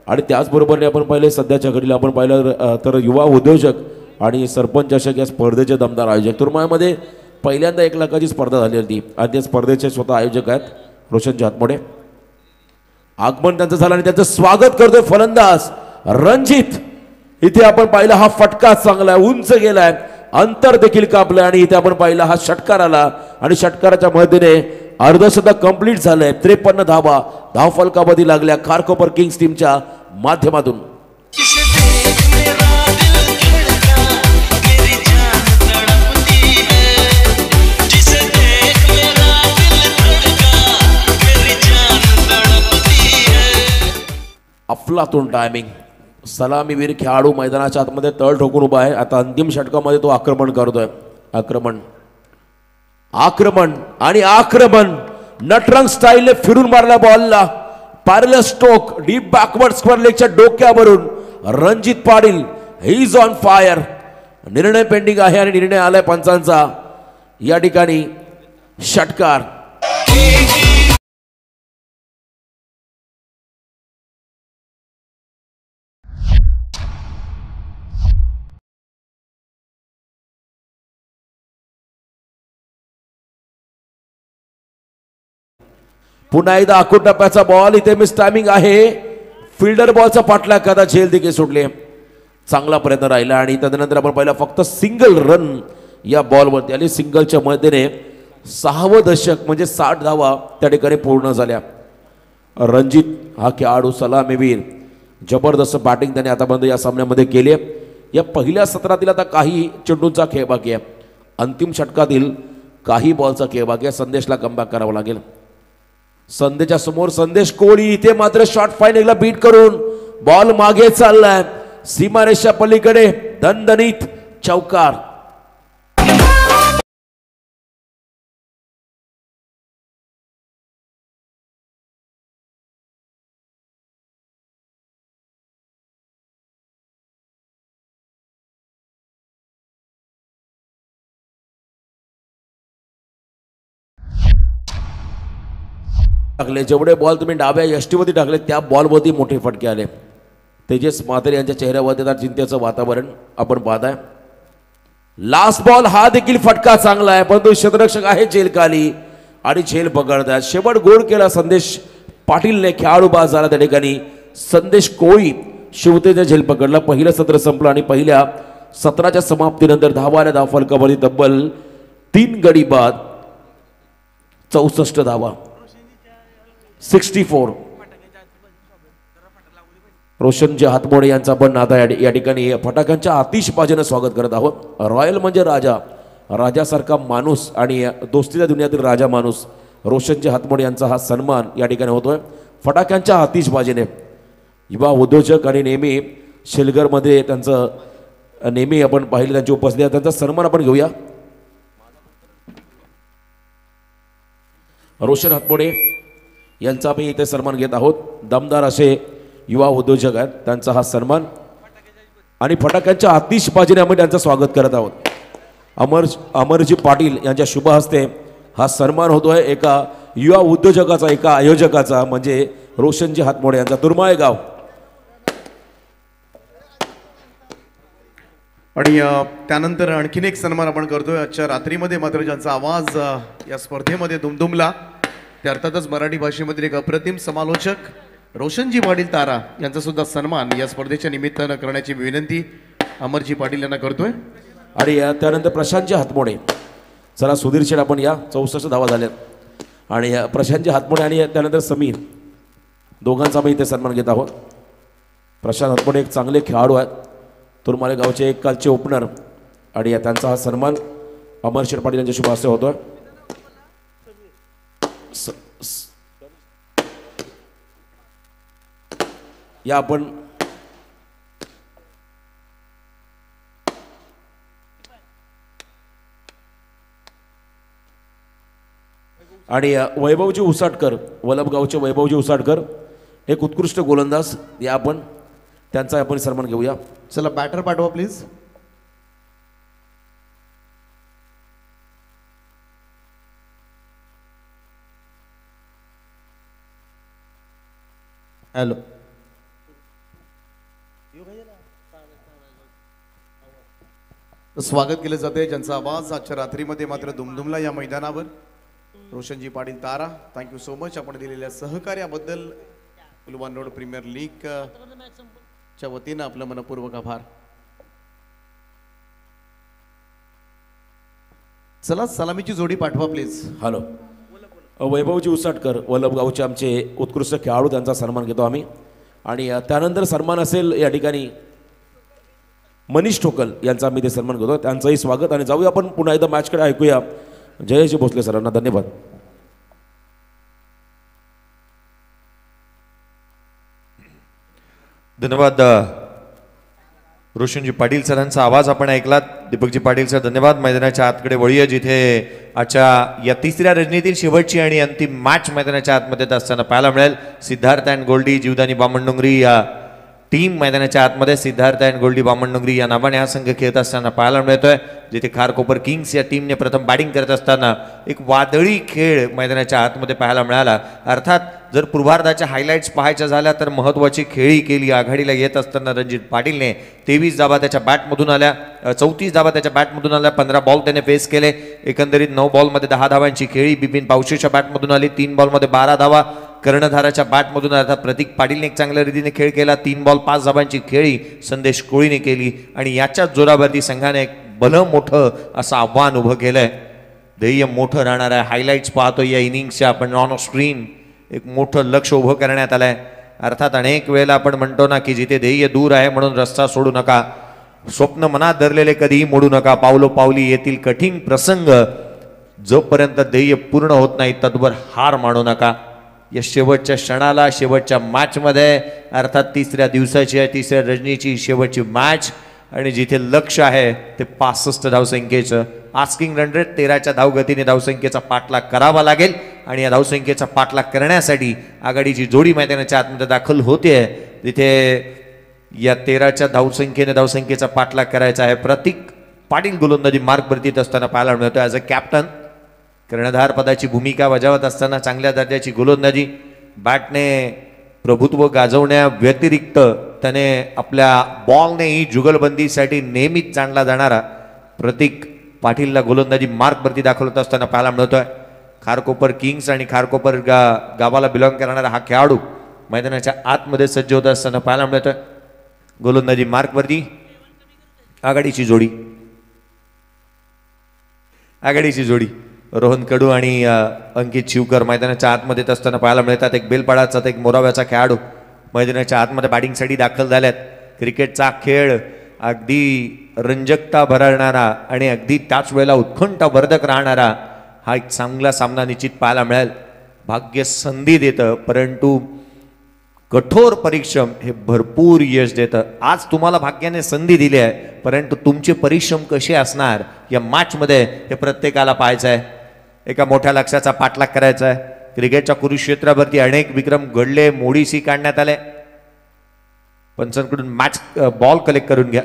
आणि त्याचबरोबर आपण पाहिले सध्याच्या घडीला आपण पाहिलं तर युवा उद्योजक आणि सरपंच चषक या स्पर्धेचे दमदार आयोजक. तुरमाळ्यामध्ये पहिल्यांदा 1 लाखाची स्पर्धा झाली होती आणि त्या स्पर्धेचे स्वतः आयोजक आहेत रोशनजी हातमोडे. आगमन त्यांचं झालं आणि त्यांचं स्वागत करतोय फलंदाज रणजित. इथे आपण पाहिला हा फटका चांगला आहे, उंच गेलाय, अंतर देखील कापलंय आणि इथे आपण पाहिला हा षटकार आला आणि षटकाराच्या मदतीने अर्धशतक कंप्लीट झालंय. 53 धावा धावफलकावरती लागल्या खारकोपर किंग्स टीमच्या माध्यमातून. अफलातून टायमिंग सलामीवीर खेळाडू मैदानाच्या आतमध्ये तळ ठोकून उभा आहे. आता अंतिम षटकामध्ये तो आक्रमण करतोय. आक्रमण आक्रमण आणि आक्रमण नटरंग स्टाईलने फिरून मारला बॉलला. पॅरल स्ट्रोक डीप बॅकवर्ड स्क्वेअर लेगच्या डोक्यावरून Ranjit Patil he is on fire. निर्णय पेंडिंग आहे आणि निर्णय आलाय पंचांचा. या ठिकाणी षटकार. पुन्हा एकदा अकूट टप्प्याचा बॉल. इथे मिस टायमिंग आहे. फिल्डर बॉलचा पाठला कदा झेल देखील सुटले. चांगला प्रयत्न राहिला आणि त्यानंतर आपण पाहिला फक्त सिंगल रन या बॉलवरती आली. सिंगलच्या मदतीने 6वं दशक म्हणजे 60 धावा त्या ठिकाणी पूर्ण झाल्या. रणजित हा खेळाडू सलामीवीर जबरदस्त बॅटिंग त्याने आतापर्यंत या सामन्यामध्ये केली. या पहिल्या सत्रातील आता काही चेंडूंचा खेळ बाकी आहे. अंतिम षटकातील काही बॉलचा खेळ बाकी आहे. संदेशला कमबॅक करावं लागेल. संदेशच्या समोर संदेश कोळी. इथे मात्र शॉर्ट फायनलला बीट करून बॉल मागे चाललाय. सीमारेषा पलीकडे दणदणीत चौकार. टाकले जेवढे बॉल तुम्ही डाव्या यष्टीवरती टाकले त्या बॉलवरती मोठे फटके आले. तेजस म्हात्रे यांच्या चेहऱ्यावरती आता चिंतेचं वातावरण आपण पाहताय. लास्ट बॉल हा देखील फटका चांगला आहे परंतु क्षेत्ररक्षक आहे झेलखाली आणि झेल पकडतात. शेवट गोल केला संदेश पाटीलने. खेळाडू बाद झाला त्या ठिकाणी. संदेश कोळी शिवतेचा झेल पकडला. पहिलं सत्र संपलं आणि पहिल्या सत्राच्या समाप्तीनंतर धावाल्या धावफलकावरती तब्बल 3 गडी बाद 64 धावा 64. रोशनजी हातमोडे यांचा पण आता या ठिकाणी फटाक्यांच्या आतिषबाजीनं स्वागत करत आहोत. रॉयल म्हणजे राजा, राजासारखा माणूस आणि दोस्तीच्या दुनियातील राजा माणूस रोशनजी हातमोडे यांचा हा सन्मान या ठिकाणी होतोय फटाक्यांच्या आतिषबाजीने. युवा उद्योजक आणि नेहमी शेलघरमध्ये त्यांचं नेहमी आपण पाहिलं त्यांची उपस्थिती. त्यांचा सन्मान आपण घेऊया. रोशन हातमोडे यांचा आम्ही इथे सन्मान घेत आहोत. दमदार असे युवा उद्योजक आहेत. त्यांचा हा सन्मान आणि फटाक्यांच्या आतिषबाजीने आम्ही त्यांचं स्वागत करत आहोत. अमरजी पाटील यांच्या शुभ हस्ते हा सन्मान होतोय एका युवा उद्योजकाचा, एका आयोजकाचा म्हणजे रोशनजी हातमोडे यांचा. तुरमाळे गाव. आणि त्यानंतर आणखीन एक सन्मान आपण करतोय आजच्या रात्रीमध्ये. मात्र ज्यांचा आवाज या स्पर्धेमध्ये दुमदुमला ते अर्थातच मराठी भाषेमधील एक अप्रतिम समालोचक रोशनजी पाटील तारा यांचा सुद्धा सन्मान या स्पर्धेच्या निमित्तानं करण्याची विनंती अमरजी पाटील यांना करतोय. आणि त्यानंतर प्रशांतजी हातमोडे. चला सुधीर शेठ आपण या 64 धावा झाल्यात आणि प्रशांतजी हातमोडे आणि त्यानंतर समीर दोघांचा आम्ही इथे सन्मान घेत आहोत. प्रशांत हातमोडे एक चांगले खेळाडू आहेत. तुरमाळे गावचे एक कालचे ओपनर आणि त्यांचा हा सन्मान अमर शेठ पाटील यांच्या शुभ हस्ते होतोय. या आपण आणि वैभवजी उसाटकर, वलभगावचे वैभवजी उसाटकर एक उत्कृष्ट गोलंदाज. या आपण त्यांचा आपण सन्मान घेऊया. चला बॅटर पाठवा प्लीज. हॅलो. स्वागत केलं जाते ज्यांचा आवाज आजच्या रात्रीमध्ये मात्र दुमदुमला या मैदानावर. रोशनजी पाटील तारा, थँक्यू सो मच आपण दिलेल्या सहकार्याबद्दल. पुलवान रोड प्रीमियर लीग च्या वतीनं आपलं मनपूर्वक आभार. चला सलामीची जोडी पाठवा प्लीज. हॅलो. वैभवजी उसाटकर वलभगावचे आमचे उत्कृष्ट खेळाडू त्यांचा सन्मान घेतो आम्ही. आणि त्यानंतर सन्मान असेल या ठिकाणी मनीष ठोकल यांचा आम्ही ते सन्मान घेतो. त्यांचंही स्वागत. आणि जाऊया आपण पुन्हा एकदा मॅचकडे ऐकूया जयजी भोसले सरांना. धन्यवाद. धन्यवाद रोशनजी पाटील सरांचा आवाज आपण ऐकलात. दीपकजी पाटील सर धन्यवाद. मैदानाच्या आतकडे वळूया जिथे आजच्या या तिसऱ्या रजनीतील शेवटची आणि अंतिम मॅच मैदानाच्या आतमध्ये असताना पाहायला मिळेल. सिद्धार्थ अँड गोल्डी जीवदानी बामणडोंगरी या टीम मैदानाच्या आतमध्ये सिद्धार्थ अँड गोल्डी बामणडोंगरी या नावाने हा संघ खेळत असताना पाहायला मिळतोय. जिथे खारकोपर किंग्स या टीमने प्रथम बॅटिंग करत असताना एक वादळी खेळ मैदानाच्या आतमध्ये पाहायला मिळाला. अर्थात जर पूर्वार्धाच्या हायलाइट्स पाहायच्या झाल्या तर महत्त्वाची खेळी केली. आघाडीला येत असताना रणजित पाटीलने 23 धावा त्याच्या बॅटमधून आल्या, 34 धावा त्याच्या बॅटमधून आल्या, 15 बॉल त्याने फेस केले. एकंदरीत 9 बॉलमध्ये 10 धावांची खेळी बिपिन पावशेच्या बॅटमधून आली. 3 बॉलमध्ये 12 धावा कर्णधाराच्या बॅटमधून. अर्थात प्रतीक पाटीलने एक चांगल्या रीतीने खेळ केला. 3 बॉल 5 धावांची खेळी संदेश कोळीने केली आणि याच्याच जोरावरती संघाने एक भलं मोठं असं आव्हान उभं केलंय. ध्येय मोठं राहणार आहे. हायलाइट्स पाहतो या इनिंग्सच्या आपण ऑन स्क्रीन. एक मोठं लक्ष उभं करण्यात आलंय. अर्थात अनेक वेळेला आपण म्हणतो ना की जिथे ध्येय दूर आहे म्हणून रस्ता सोडू नका. स्वप्न मनात धरलेले कधीही मोडू नका. पावलो पावली येतील कठीण प्रसंग. जोपर्यंत ध्येय पूर्ण होत नाही तत्वर हार मानू नका. या शेवटच्या क्षणाला शेवटच्या मॅचमध्ये अर्थात तिसऱ्या दिवसाची आहे, तिसऱ्या रजनीची शेवटची मॅच आणि जिथे लक्ष आहे ते 65 धावसंख्येचं. आस्किंग रन रेट 13च्या धावगतीने धावसंख्येचा पाठलाग करावा लागेल आणि या धावसंख्येचा पाठलाग करण्यासाठी आघाडीची जोडी मैदानाच्या आतमध्ये दाखल होते. तिथे या 13च्या धावसंख्येचा पाठलाग करायचा आहे. प्रतीक पाटील गोलंदाजी मार्गवरती असताना पाहायला मिळतो. ॲज अ कॅप्टन कर्णधार पदाची भूमिका बजावत असताना चांगल्या दर्जाची गोलंदाजी. बॅटने प्रभुत्व गाजवण्या व्यतिरिक्त त्याने आपल्या बॉलनेही जुगलबंदीसाठी नेहमीच जाणला जाणारा प्रतीक पाटीलला गोलंदाजी मार्गवरती दाखवत असताना पाहायला मिळतोय. खारकोपर किंग्स आणि खारकोपर गावाला बिलॉंग करणारा हा खेळाडू मैदानाच्या आतमध्ये सज्ज होत असताना पाहायला मिळतोय. गोलंदाजी मार्गवरती आघाडीची जोडी रोहन कडू आणि अंकित शिवकर मैदानाच्या आतमध्ये असताना पाहायला मिळतात. एक बेलपाडाचा एक मोराव्याचा खेळाडू मैदानाच्या आतमध्ये बॅटिंगसाठी दाखल झाल्यात. क्रिकेटचा खेळ अगदी रंजकता भरणारा आणि अगदी त्याच वेळेला उत्कंठावर्धक राहणारा हा एक चांगला सामना निश्चित पाहायला मिळेल. भाग्य संधी देतं परंतु कठोर परिश्रम हे भरपूर यश देतं. आज तुम्हाला भाग्याने संधी दिली आहे परंतु तुमचे परिश्रम कसे असणार या मॅचमध्ये हे प्रत्येकाला पाहायचं आहे. एका मोठ्या लक्ष्याचा पाठलाग करायचा आहे. क्रिकेटच्या कुरुक्षेत्रावरती अनेक विक्रम घडले, मोडीसी काढण्यात आले. पंचांकडून मॅच बॉल कलेक्ट करून घ्या.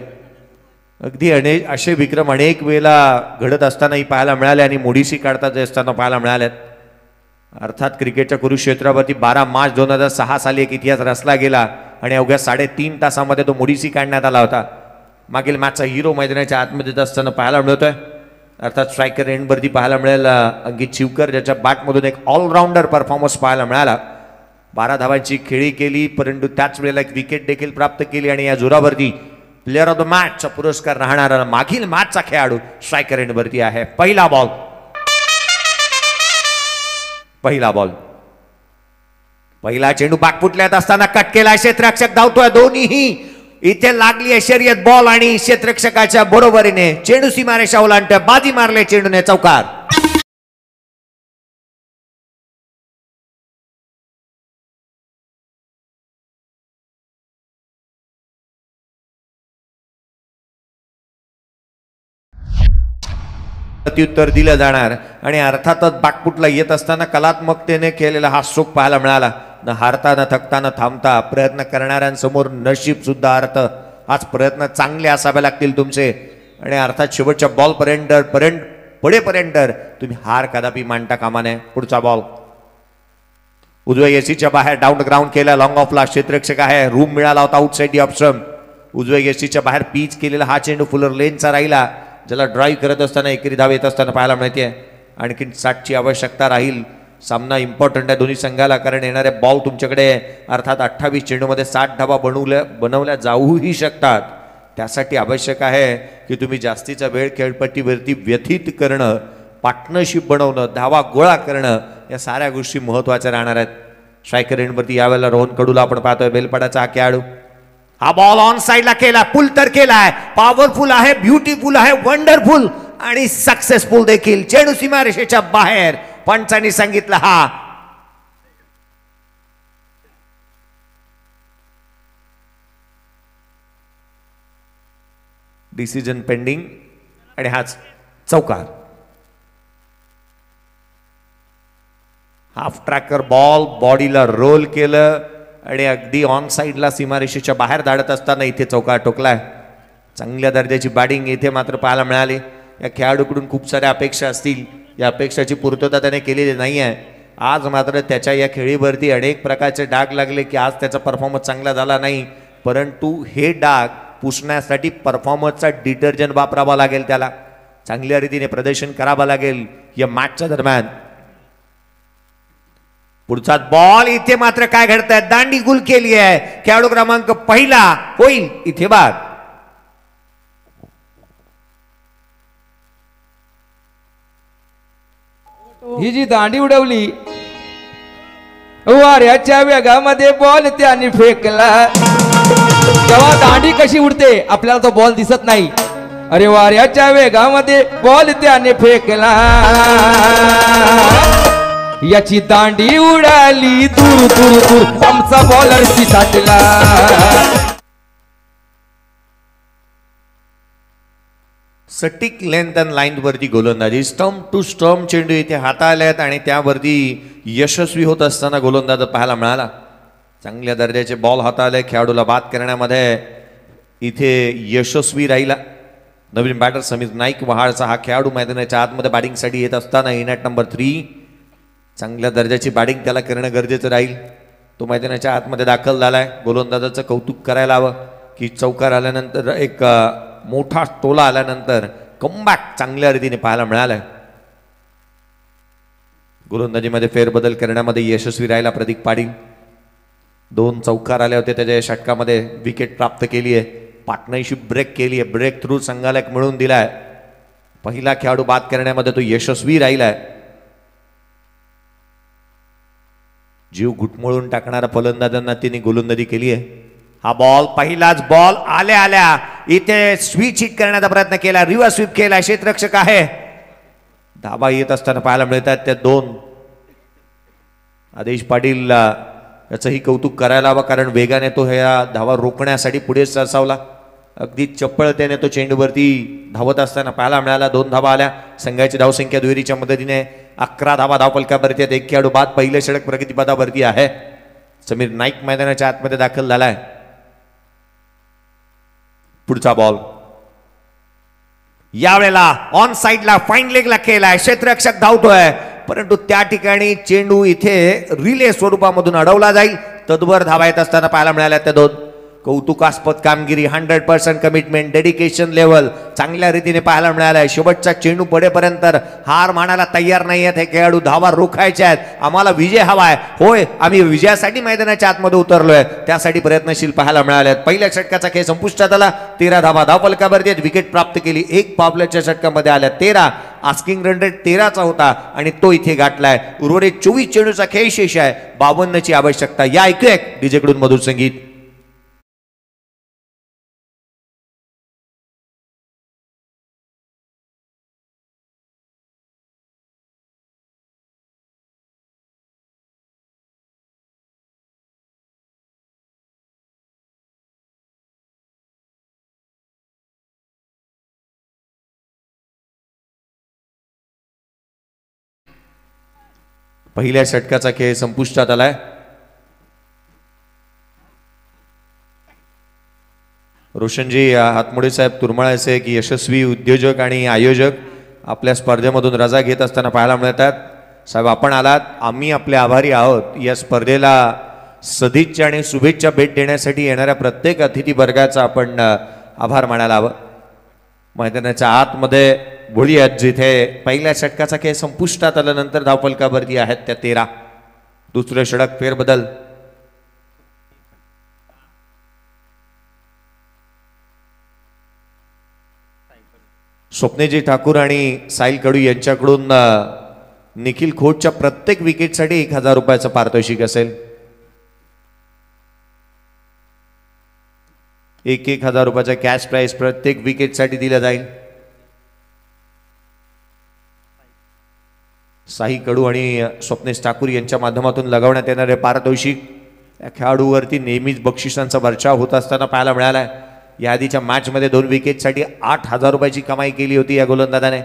अगदी असे विक्रम अनेक वेळेला घडत असतानाही पाहायला मिळाले आणि मोडीसी काढतात असताना पाहायला मिळालेत. अर्थात क्रिकेटच्या कुरुक्षेत्रावरती 12 मार्च 2006 साली एक इतिहास रचला गेला आणि अवघ्या 3.5 तासामध्ये तो मोडीसी काढण्यात आला होता. मागील मॅचचा हिरो मैदानाच्या आतमध्ये असताना पाहायला मिळतोय. अर्थात स्ट्रायकर एंडवरती पाहायला मिळेल अंकित शिवकर ज्याच्या बॅटमधून एक ऑलराऊंडर परफॉर्मन्स पाहायला मिळाला. 12 धावांची खेळी केली परंतु त्याच वेळेला एक विकेट देखील प्राप्त केली आणि या जोरावरती प्लेअर ऑफ द मॅचचा पुरस्कार राहणारा मागील मॅचचा खेळाडू स्ट्रायकर एंडवरती आहे. पहिला चेंडू बागफुटल्यात असताना कट केला. क्षेत्ररक्षक धावतोय. दोन्हीही इथे लागली आहे शर्यत. बॉल आणि क्षेत्ररक्षकाच्या बरोबरीने चेंडू सीमारेषा ओलांडतोय. बाजी मारले चेंडूने चौकार. प्रत्युत्तर दिलं जाणार आणि अर्थातच बागपुटला येत असताना कलात्मकतेने केलेला हा स्ट्रोक पाहायला मिळाला. न हारता न थकता न थांबता प्रयत्न करणाऱ्यांसमोर नशीब सुद्धा अर्थ. आज प्रयत्न चांगले असावे लागतील तुमचे आणि अर्थात शेवटच्या बॉल पडेपर्यंत तुम्ही हार कदापि मांडता कामा नये. पुढचा बॉल उजव्या यशीच्या बाहेर डाऊन ग्राउंड केला. लॉंग ऑफला क्षेत्ररक्षक आहे. रूम मिळाला होता आउटसाइड ऑफ स्टंप. उजव्या यशीच्या बाहेर पीच केलेला हा चेंडू फुलर लेनचा राहिला. ज्याला ड्राईव्ह करत असताना एकेरी धाव येत असताना पाहायला मिळते. आणखीन 60ची आवश्यकता राहील. सामना इम्पॉर्टंट आहे दोन्ही संघाला कारण येणारे बॉल तुमच्याकडे अर्थात 28 चेंडूमध्ये 60 धावा बनवल्या जाऊही शकतात. त्यासाठी आवश्यक आहे की तुम्ही जास्तीचा वेळ खेळपट्टीवरती व्यतीत करणं, पार्टनरशिप बनवणं, धावा गोळा करणं या साऱ्या गोष्टी महत्त्वाच्या राहणार आहेत. स्ट्रायकर एंडवरती यावेळेला रोहन कडूला आपण पाहतोय. बेलपाडाचा हा खेळाडू. हा बॉल ऑन साइडला केला. पुल तर केलाय. पॉवरफुल आहे, ब्युटिफुल आहे, वंडरफुल आणि सक्सेसफुल देखील. चेंडू सीमारेषेच्या बाहेर. पंचांनी सांगितलं हा डिसिजन पेंडिंग आणि हाच चौकार. हाफ ट्रॅकर बॉल बॉडीला रोल केलं आणि अगदी ऑन साईडला सीमारेषेच्या बाहेर धाडत असताना इथे चौकार ठोकलाय. चांगल्या दर्जाची बॅटिंग इथे मात्र पाहायला मिळाली. या खेळाडूकडून खूप साऱ्या अपेक्षा असतील, या अपेक्षाची पूर्तता त्याने केलेली नाही आहे. आज मात्र त्याच्या या खेळीवरती अनेक प्रकारचे डाग लागले की आज त्याचा परफॉर्मन्स चांगला झाला नाही, परंतु हे डाग पुसण्यासाठी परफॉर्मन्सचा डिटर्जंट वापरावा लागेल, त्याला चांगल्या रीतीने प्रदर्शन करावं लागेल या मॅचच्या दरम्यान. पुढचा बॉल इथे मात्र काय घडतंय, दांडी गुल केली आहे. खेळाडू क्रमांक पहिला होईल इथे बाद. ही जी दांडी उडवली वाऱ्याच्या वेगामध्ये बॉल त्याने फेकला. जेव्हा दांडी कशी उडते आपल्याला तो बॉल दिसत नाही. अरे वाऱ्याच्या वेगामध्ये बॉल त्याने फेकला, याची दांडी उडाली दूर दूर दूर, आमचा बॉलर चिताटला. सटीक लेंथ अँड लाईन वरती गोलंदाजी, स्टंप टू स्टंप चेंडू इथे हाताळल्यात आणि त्यावरती यशस्वी होत असताना गोलंदाज पाहायला मिळाला. चांगल्या दर्जाचे बॉल हाताळले, खेळाडूला बाद करण्यामध्ये इथे यशस्वी राहिला. नवीन बॅटर समीर नाईक वहाळचा हा खेळाडू मैदानाच्या आतमध्ये बॅटिंगसाठी येत असताना इन ॲट नंबर 3 चांगल्या दर्जाची बॅटिंग त्याला करणं गरजेचं राहील. तो मैदानाच्या आतमध्ये दाखल झालाय. गोलंदाजाचं कौतुक करायला हवं की चौकार आल्यानंतर एक मोठा टोला आल्यानंतर कमबॅक चांगल्या रीतीने पाहायला मिळालाय. गोलंदाजीमध्ये फेरबदल करण्यामध्ये यशस्वी राहिला प्रतीक पाटील. 2 चौकार आले होते त्याच्या षटकामध्ये, विकेट प्राप्त केली आहे, पार्टनरशिप ब्रेक केली आहे, ब्रेक थ्रू संघाला एक मिळवून दिलाय. पहिला खेळाडू बाद करण्यामध्ये तो यशस्वी राहिलाय. जीव घुटमळून टाकणारा फलंदाजांना तिने गोलंदाजी केली आहे. हा बॉल पहिलाच बॉल आल्या आल्या इथे स्वीच हिट करण्याचा प्रयत्न केला, रिव्हर्स स्वीप केला, क्षेत्ररक्षक आहे. धाबा येत असताना पाहायला मिळतात त्या 2. आदेश पाटील याचंही कौतुक करायला हवं कारण वेगाने तो ह्या धावा रोखण्यासाठी पुढे सरसावला. अगदी चप्पळतेने तो चेंडूवरती धावत असताना पाहायला मिळाला. 2 धावा आल्या. संघाची धावसंख्या दुहेरीच्या मदतीने 11 धावा धावफलकावरती आहेत. एक खेळाडू बाद, पहिले षटक प्रगतीपथावरती आहे. समीर नाईक मैदानाच्या आतमध्ये दाखल झालाय. पुढचा बॉल यावेळेला ऑन साइडला फाईन लेगला केलाय, क्षेत्ररक्षक धावतोय, परंतु त्या ठिकाणी चेंडू इथे रिले स्वरूपामधून अडवला जाईल. तदवर धावा येत असताना पाहायला मिळाल्या त्या 2. कौतुकास्पद कामगिरी, 100% कमिटमेंट, डेडिकेशन लेवल चांगल्या रीतीने पाहायला मिळालाय. शेवटचा चेंडू पडेपर्यंत हार मानायला तयार नाही आहेत हे खेळाडू. धावा रोखायच्या आहेत, आम्हाला विजय हवाय. होय, आम्ही विजयासाठी मैदानाच्या आतमध्ये उतरलोय, त्यासाठी प्रयत्नशील पाहायला मिळाले. पहिल्या षटकाचा खेळ संपुष्टात आला. 13 धावा धावफलकावरती आहेत. विकेट प्राप्त केली. 1 पावलाच्या षटकामध्ये आल्या 13. आस्किंग रन रेट 13चा होता आणि तो इथे गाठलाय. उर्वरित 24 चेंडूचा खेळ शेष आहे. 52ची आवश्यकता. या ऐकूया डीजेकडून मधुर संगीत. पहिल्या षटकाचा खेळ संपुष्टात आलाय. रोशनजी हातमुडे साहेब तुरमाळे असे की यशस्वी उद्योजक आणि आयोजक आपल्या स्पर्धेमधून रजा घेत असताना पाहायला मिळतात. साहेब आपण आलात, आम्ही आपले आभारी आहोत. या स्पर्धेला सदिच्छा आणि शुभेच्छा भेट देण्यासाठी येणाऱ्या प्रत्येक अतिथी वर्गाचा आपण आभार मानायला हवं. मैदानाच्या आतमध्ये भोळी आहेत जिथे पहिल्या षटकाचा खेळ संपुष्टात आल्यानंतर धावफलकावरती आहेत त्या 13. दुसरे षटक फेरबदल. स्वप्नेजी ठाकूर आणि साहिल कडू यांच्याकडून निखिल खोटच्या प्रत्येक विकेटसाठी 1000 रुपयाचं पारितोषिक असेल. 1000 रुपयाचा कॅश प्राइज प्रत्येक विकेटसाठी दिला जाईल. साई कडू आणि स्वप्नेश ठाकूर यांच्या माध्यमातून लगावण्यात येणारे पारितोषिक या खेळाडूवरती नेहमीच बक्षिसांचा वर्षाव होत असताना पाहायला मिळालाय. या आधीच्या मॅचमध्ये 2 विकेटसाठी 8,000 रुपयाची कमाई केली होती या गोलंदाजाने.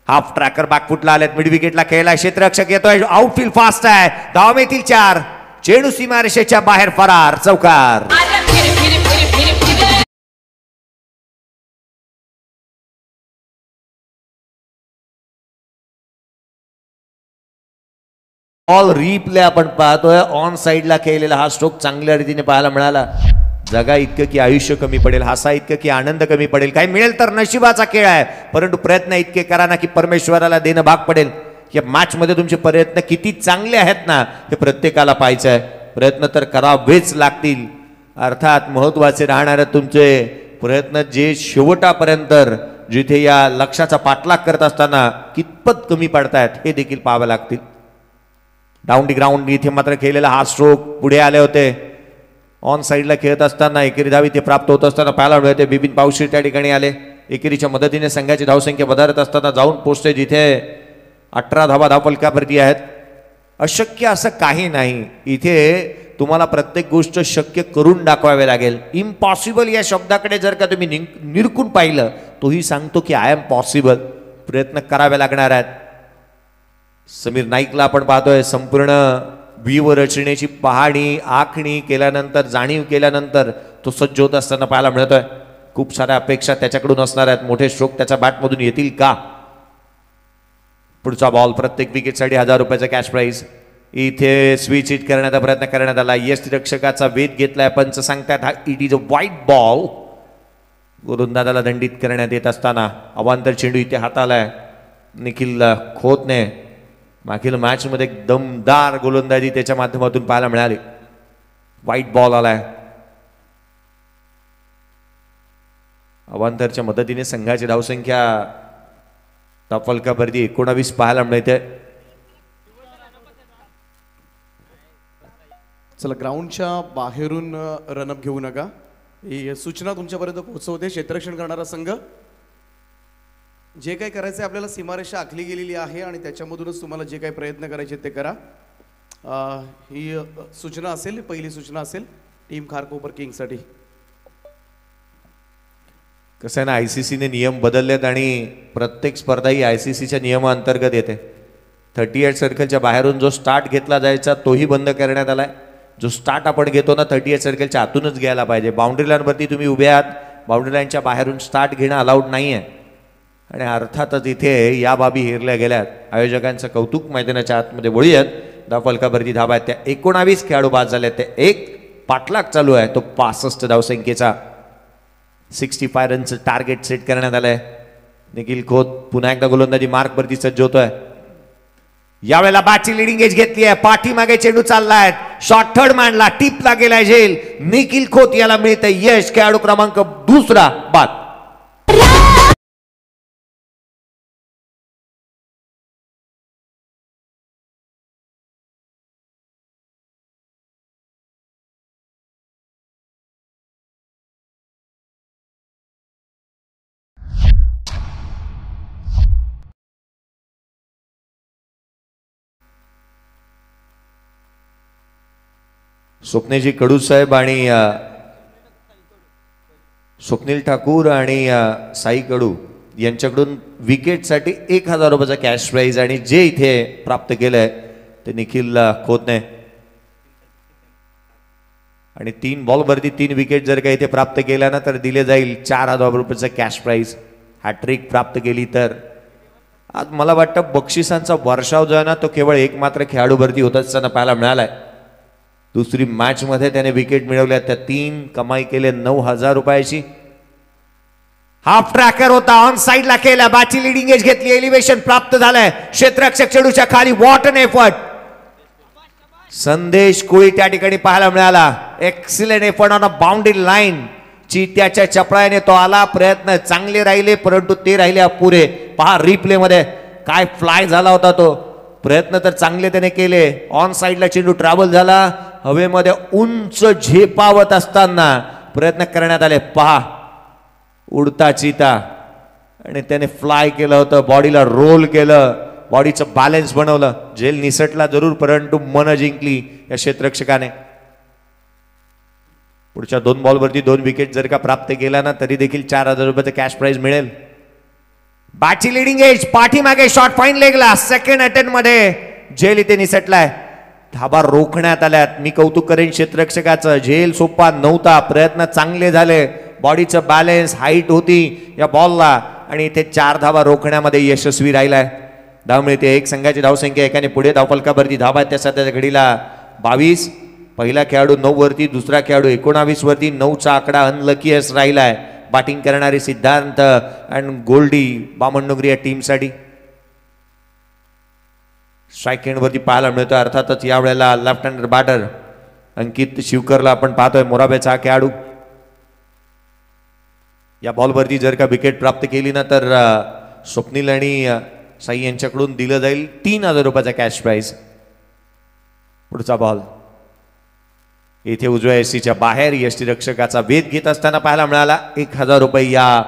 हाफ ट्रॅकर बॅकफुटला आलेत. मिड विकेटला खेळला. क्षेत्ररक्षक येतोय. आउटफील्ड फास्ट आहे. धाव मिळतील 4. चेंडू सीमारेषेच्या बाहेर फरार. चौकार. बॉल रिप्ले आपण पाहतोय. ऑन साइडला खेळलेला हा स्ट्रोक चांगल्या रीतीने पाहायला मिळाला. जगा इतकं की आयुष्य कमी पडेल, हसा इतकं की आनंद कमी पडेल. काही मिळेल तर नशिबाचा खेळ आहे, परंतु प्रयत्न इतके करा ना की परमेश्वराला देणं भाग पडेल. या मॅच मध्ये तुमचे प्रयत्न किती चांगले आहेत ना हे प्रत्येकाला पाहायचं आहे. प्रयत्न तर करावेच लागतील. अर्थात महत्वाचे राहणारे तुमचे प्रयत्न जे शेवटापर्यंत जिथे या लक्ष्याचा पाठलाग करत असताना कितपत कमी पडतायत हे देखील पाहावे लागतील. डाऊन दी ग्राउंड इथे मात्र खेळलेला हा स्ट्रोक पुढे आले होते. ऑन साइडला खेळत असताना एकेरी धाव इथे प्राप्त होत असताना पाहायला मिळते. बिपिन पावशीर त्या ठिकाणी आले. एकेरीच्या मदतीने संघाची धावसंख्या वधारत असताना जाऊन पोहोचते जिथे 18 धावा धावफलकावरती आहेत. अशक्य असं काही नाही. इथे तुम्हाला प्रत्येक गोष्ट शक्य करून दाखवावे लागेल. इम्पॉसिबल या शब्दाकडे जर का तुम्ही निरखून पाहिलं तोही सांगतो की आय एम पॉसिबल. प्रयत्न करावे लागणार आहेत. समीर नाईकला आपण पाहतोय संपूर्ण व्यूव रचनेची पाहणी आखणी केल्यानंतर जाणीव केल्यानंतर तो सज्ज होत असताना पाहायला मिळतोय. खूप साऱ्या अपेक्षा त्याच्याकडून असणार आहेत. मोठे स्ट्रोक त्याच्या बॅटमधून येतील का? पुढचा बॉल प्रत्येक विकेटसाठी 1000 रुपयाचा कॅश प्राइज. इथे स्विच हिट करण्याचा प्रयत्न करण्यात आला. यष्टिरक्षकाचा वेध घेतलाय. पंच सांगतात हा it is a wide ball. गोलंदाजाला दंडित करण्यात येत असताना अवांतर चेंडू इथे हातालाय. निखिल खोतने मागील मॅच मध्ये दमदार गोलंदाजी त्याच्या माध्यमातून पाहायला मिळाली. व्हाईट बॉल आलाय. अवांतरच्या मदतीने संघाची धावसंख्या धावफलकावरती 19 पाहायला मिळते. चला ग्राउंडच्या बाहेरून रनअप घेऊ नका. ही सूचना तुमच्यापर्यंत पोहोचवते. क्षेत्ररक्षण करणारा संघ जे काही करायचं आहे आपल्याला सीमारेषा आखली गेलेली आहे आणि त्याच्यामधूनच तुम्हाला जे काही प्रयत्न करायचे ते करा. ही सूचना असेल, पहिली सूचना असेल टीम खारकोपर किंगसाठी. कसं आहे ना, ICCने नियम बदललेत आणि प्रत्येक स्पर्धा ही ICCच्या नियमाअंतर्गत येते. 38 सर्कलच्या बाहेरून जो स्टार्ट घेतला जायचा तोही बंद करण्यात आलाय. जो स्टार्ट आपण घेतो ना 38 सर्कलच्या आतूनच घ्यायला पाहिजे. बाउंड्री लाईनवरती तुम्ही उभे आहात, बाउंड्री लाईनच्या बाहेरून स्टार्ट घेणं अलाउड नाही आहे. आणि अर्थातच इथे या बाबी हेरल्या गेल्यात. आयोजकांचं कौतुक. मैदानाच्या आतमध्ये वळूयात. धावफलकावरती धावा आहेत त्या 19 खेळाडू बाद झाले. ते एक पाठलाग चालू आहे तो 65 धावसंख्येचा. 65 रनचं टार्गेट सेट करण्यात आलंय. निखिल खोत पुन्हा एकदा गोलंदाजी मार्कवरती सज्ज होतोय. यावेळेला बॅटची लिडिंग एज घेतली आहे. पाठीमागे चेंडू चाललाय. शॉर्ट थर्ड मांडला. टिपला गेलाय झेल. निखिल खोत याला मिळतंय यश. खेळाडू क्रमांक 2 बाद. स्वप्नेजी कडू साहेब आणि स्वप्नील ठाकूर आणि साई कडू यांच्याकडून विकेटसाठी 1000 रुपयाचा कॅश प्राइज आणि जे इथे प्राप्त केलंय ते निखिल खोतने. आणि 3 बॉलवरती 3 विकेट जर का इथे प्राप्त केल्या ना तर दिले जाईल 4000 रुपयाचा कॅश प्राइज. हॅट्रिक प्राप्त केली तर आज मला वाटतं बक्षिसांचा वर्षाव जो आहे ना तो केवळ एक मात्र खेळाडूवरती होत असताना पाहायला मिळालाय. दुसरी मॅच मध्ये त्याने विकेट मिळवल्या. त्या 3 कमाई केले 9000 रुपयाची. हाफ ट्रॅकर होता. ऑन साइडला केला. बॅटची लिडिंग एज घेतली. एलिव्हेशन प्राप्त झालंय. क्षेत्ररक्षक चेंडूच्या खाली. What an effort. Sandesh Koli त्या ठिकाणी पाहायला मिळाला. Excellent effort on a boundary line. चित्त्याच्या चपळाने तो आला. प्रयत्न चांगले राहिले परंतु ते राहिले अपुरे. पहा रिप्ले मध्ये काय फ्लाय झाला होता तो. प्रयत्न तर चांगले त्याने केले. ऑन साइडला चेंडू ट्रॅव्हल झाला. हवेमध्ये उंच झेपावत असताना प्रयत्न करण्यात आले. पहा उडता चिता आणि त्याने फ्लाय केलं होतं. बॉडीला रोल केलं. बॉडीचं बॅलन्स बनवलं. झेल निसटला जरूर परंतु मन जिंकली या क्षेत्ररक्षकाने. पुढच्या 2 बॉलवरती 2 विकेट जर का प्राप्त केला ना तरी देखील 4,000 रुपयाचं कॅश प्राइज मिळेल. बॅटची लिडिंग एज पाठीमागे शॉट फाईन लेगला सेकंड अटेम्प्ट मध्ये झेल इथे निसटलाय. धाबा रोखण्यात आल्यात. मी कौतुक करेन क्षेत्ररक्षकाचं. झेल सोपा नव्हता, प्रयत्न चांगले झाले, बॉडीचं बॅलन्स हाईट होती या बॉलला आणि इथे 4 धाबा रोखण्यामध्ये यशस्वी राहिलाय. धाव मिळते. एक संघाची धावसंख्या एकाने पुढे धावफलकावरती धाबा त्या सध्याच्या घडीला 22. पहिला खेळाडू 9 वरती, दुसरा खेळाडू 19 वरती. 9चा आकडा अनलकीएस्ट राहिलाय. बॅटिंग करणारे सिद्धार्थ अँड गोल्डी बामणनगरी या टीमसाठी. स्ट्राईक एंडवरती पाहायला मिळतोय अर्थातच यावेळेला लेफ्ट हँडर बॅटर अंकित शिवकरला आपण पाहतोय. मोराबेचा खेळाडू. या बॉलवरती जर का विकेट प्राप्त केली ना तर स्वप्नील आणि साई यांच्याकडून दिलं जाईल 3,000 रुपयाचा कॅश प्राइज. पुढचा बॉल इथे उजव्या एसटीच्या बाहेर यष्टीरक्षकाचा वेध घेत असताना पाहायला मिळाला. 1,000 रुपये या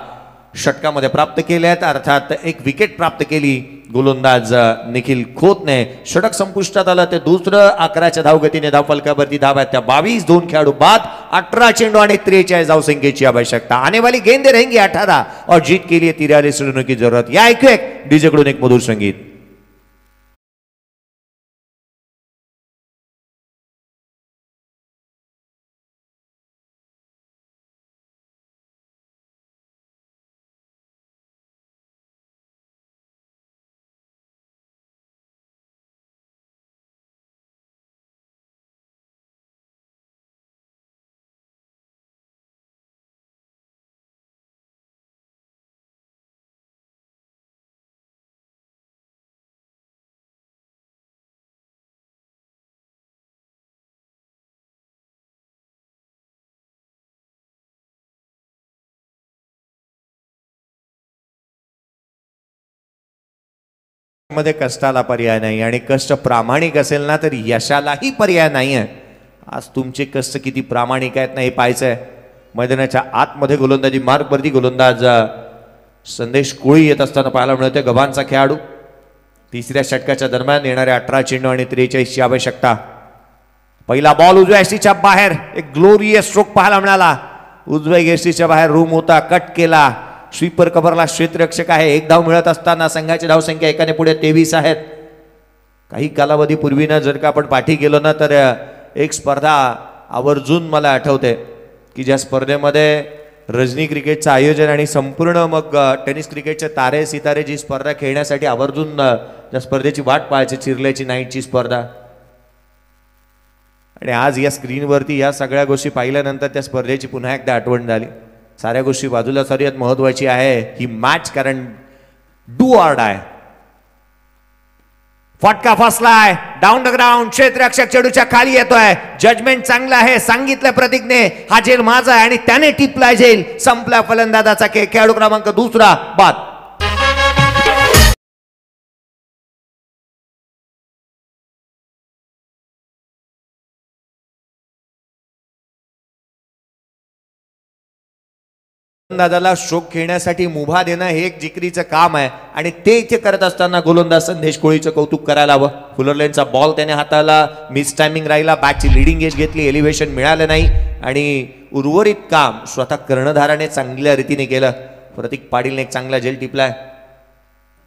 षटकामध्ये प्राप्त केले आहेत. अर्थात एक विकेट प्राप्त केली गोलंदाज निखिल खोतने. षटक संपुष्टात आलं. ते दुसरं 11च्या धावगतीने धावफलकावरती धाव आहेत त्या 22. 2 खेळाडू बाद. 18 चेंडू आणि 43 धावसंख्येची आवश्यकता. आने वाली गेंदे रहेंगी 18 और जीत के लिए 43 रनों की जरूरत. या ऐकू एक डीजे कडून एक मधुर संगीत. मध्ये कष्टाला पर्याय नाही आणि कष्ट प्रामाणिक असेल ना तर यशालाही पर्याय नाही आहे. आज तुमचे कष्ट किती प्रामाणिक आहेत ना हे पाहायचंय. मैदानाच्या आतमध्ये गोलंदाजी मार्गवरती गोलंदाज संदेश कोळी येत असताना पाहायला मिळते. गव्हाणचा खेळाडू. तिसऱ्या षटकाच्या दरम्यान येणाऱ्या 18 चेंडू आणि 43ची आवश्यकता. पहिला बॉल उजव्या एसटीच्या बाहेर. एक ग्लोरियस स्ट्रोक पाहायला मिळाला. उजव्या एसटीच्या बाहेर रूम होता, कट केला. स्वीपर कव्हरला क्षेत्ररक्षक आहे. 1 धाव मिळत असताना संघाची धावसंख्या एकाने पुढे 23 आहेत. काही कालावधीपूर्वीनं जर का आपण पाठी गेलो ना तर एक स्पर्धा आवर्जून मला आठवते की ज्या स्पर्धेमध्ये रजनी क्रिकेटचं आयोजन आणि संपूर्ण मग टेनिस क्रिकेटचे तारे सितारे जी स्पर्धा खेळण्यासाठी आवर्जून त्या स्पर्धेची वाट पाहायची. चिरल्याची नाईटची स्पर्धा. आणि आज या स्क्रीनवरती या सगळ्या गोष्टी पाहिल्यानंतर त्या स्पर्धेची पुन्हा एकदा आठवण झाली. साऱ्या गोष्टी बाजूला सारी महत्वाची आहे ही मॅच, कारण डू ऑर डाय. फटका फसलाय. Down the ground. क्षेत्ररक्षक चेंडूच्या खाली येतोय. जजमेंट चांगलं आहे. सांगितलं प्रतीकने हा झेल माझा आहे आणि त्याने टिपलाय झेल. संपला फलंदाजाचा खेळाडू क्रमांक 2 बाद. गोलंदाजाला स्ट्रोक खेळण्यासाठी मुभा देणं हे एक जिकरीचं काम आहे आणि ते इथे करत असताना गोलंदाज संदेश कोळीचं कौतुक करायला हवं. फुलरलेनचा बॉल त्याने हाताला. मिस टायमिंग राहिला. बॅटची लिडिंग एज घेतली. एलिव्हेशन मिळालं नाही आणि उर्वरित काम स्वतः कर्णधाराने चांगल्या रीतीने केलं. प्रतीक पाटीलने एक चांगला झेल टिपलाय.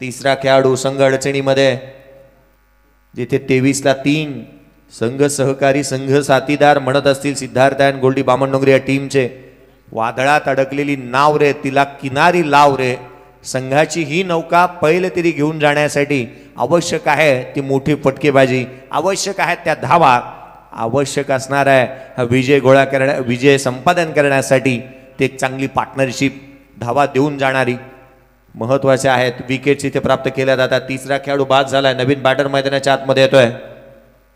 तिसरा खेळाडू संघ अडचणीमध्ये. जिथे 23ला 3 संघ सहकारी संघ साथीदार म्हणत असतील सिद्धार्थ अँड गोल्डी बामणनगरी या टीमचे. वादळात अडकलेली नाव रे, तिला किनारी लाव रे. संघाची ही नौका पहिले तरी घेऊन जाण्यासाठी आवश्यक आहे ती मोठी फटकेबाजी. आवश्यक आहेत त्या धावा. आवश्यक असणार आहे हा विजय गोळा विजय संपादन करण्यासाठी ते एक चांगली पार्टनरशिप. धावा देऊन जाणारी महत्वाचे आहेत. विकेट्स इथे प्राप्त केल्या जातात. तिसरा खेळाडू बाद झालाय. नवीन बॅटर मैदानाच्या आतमध्ये येतोय.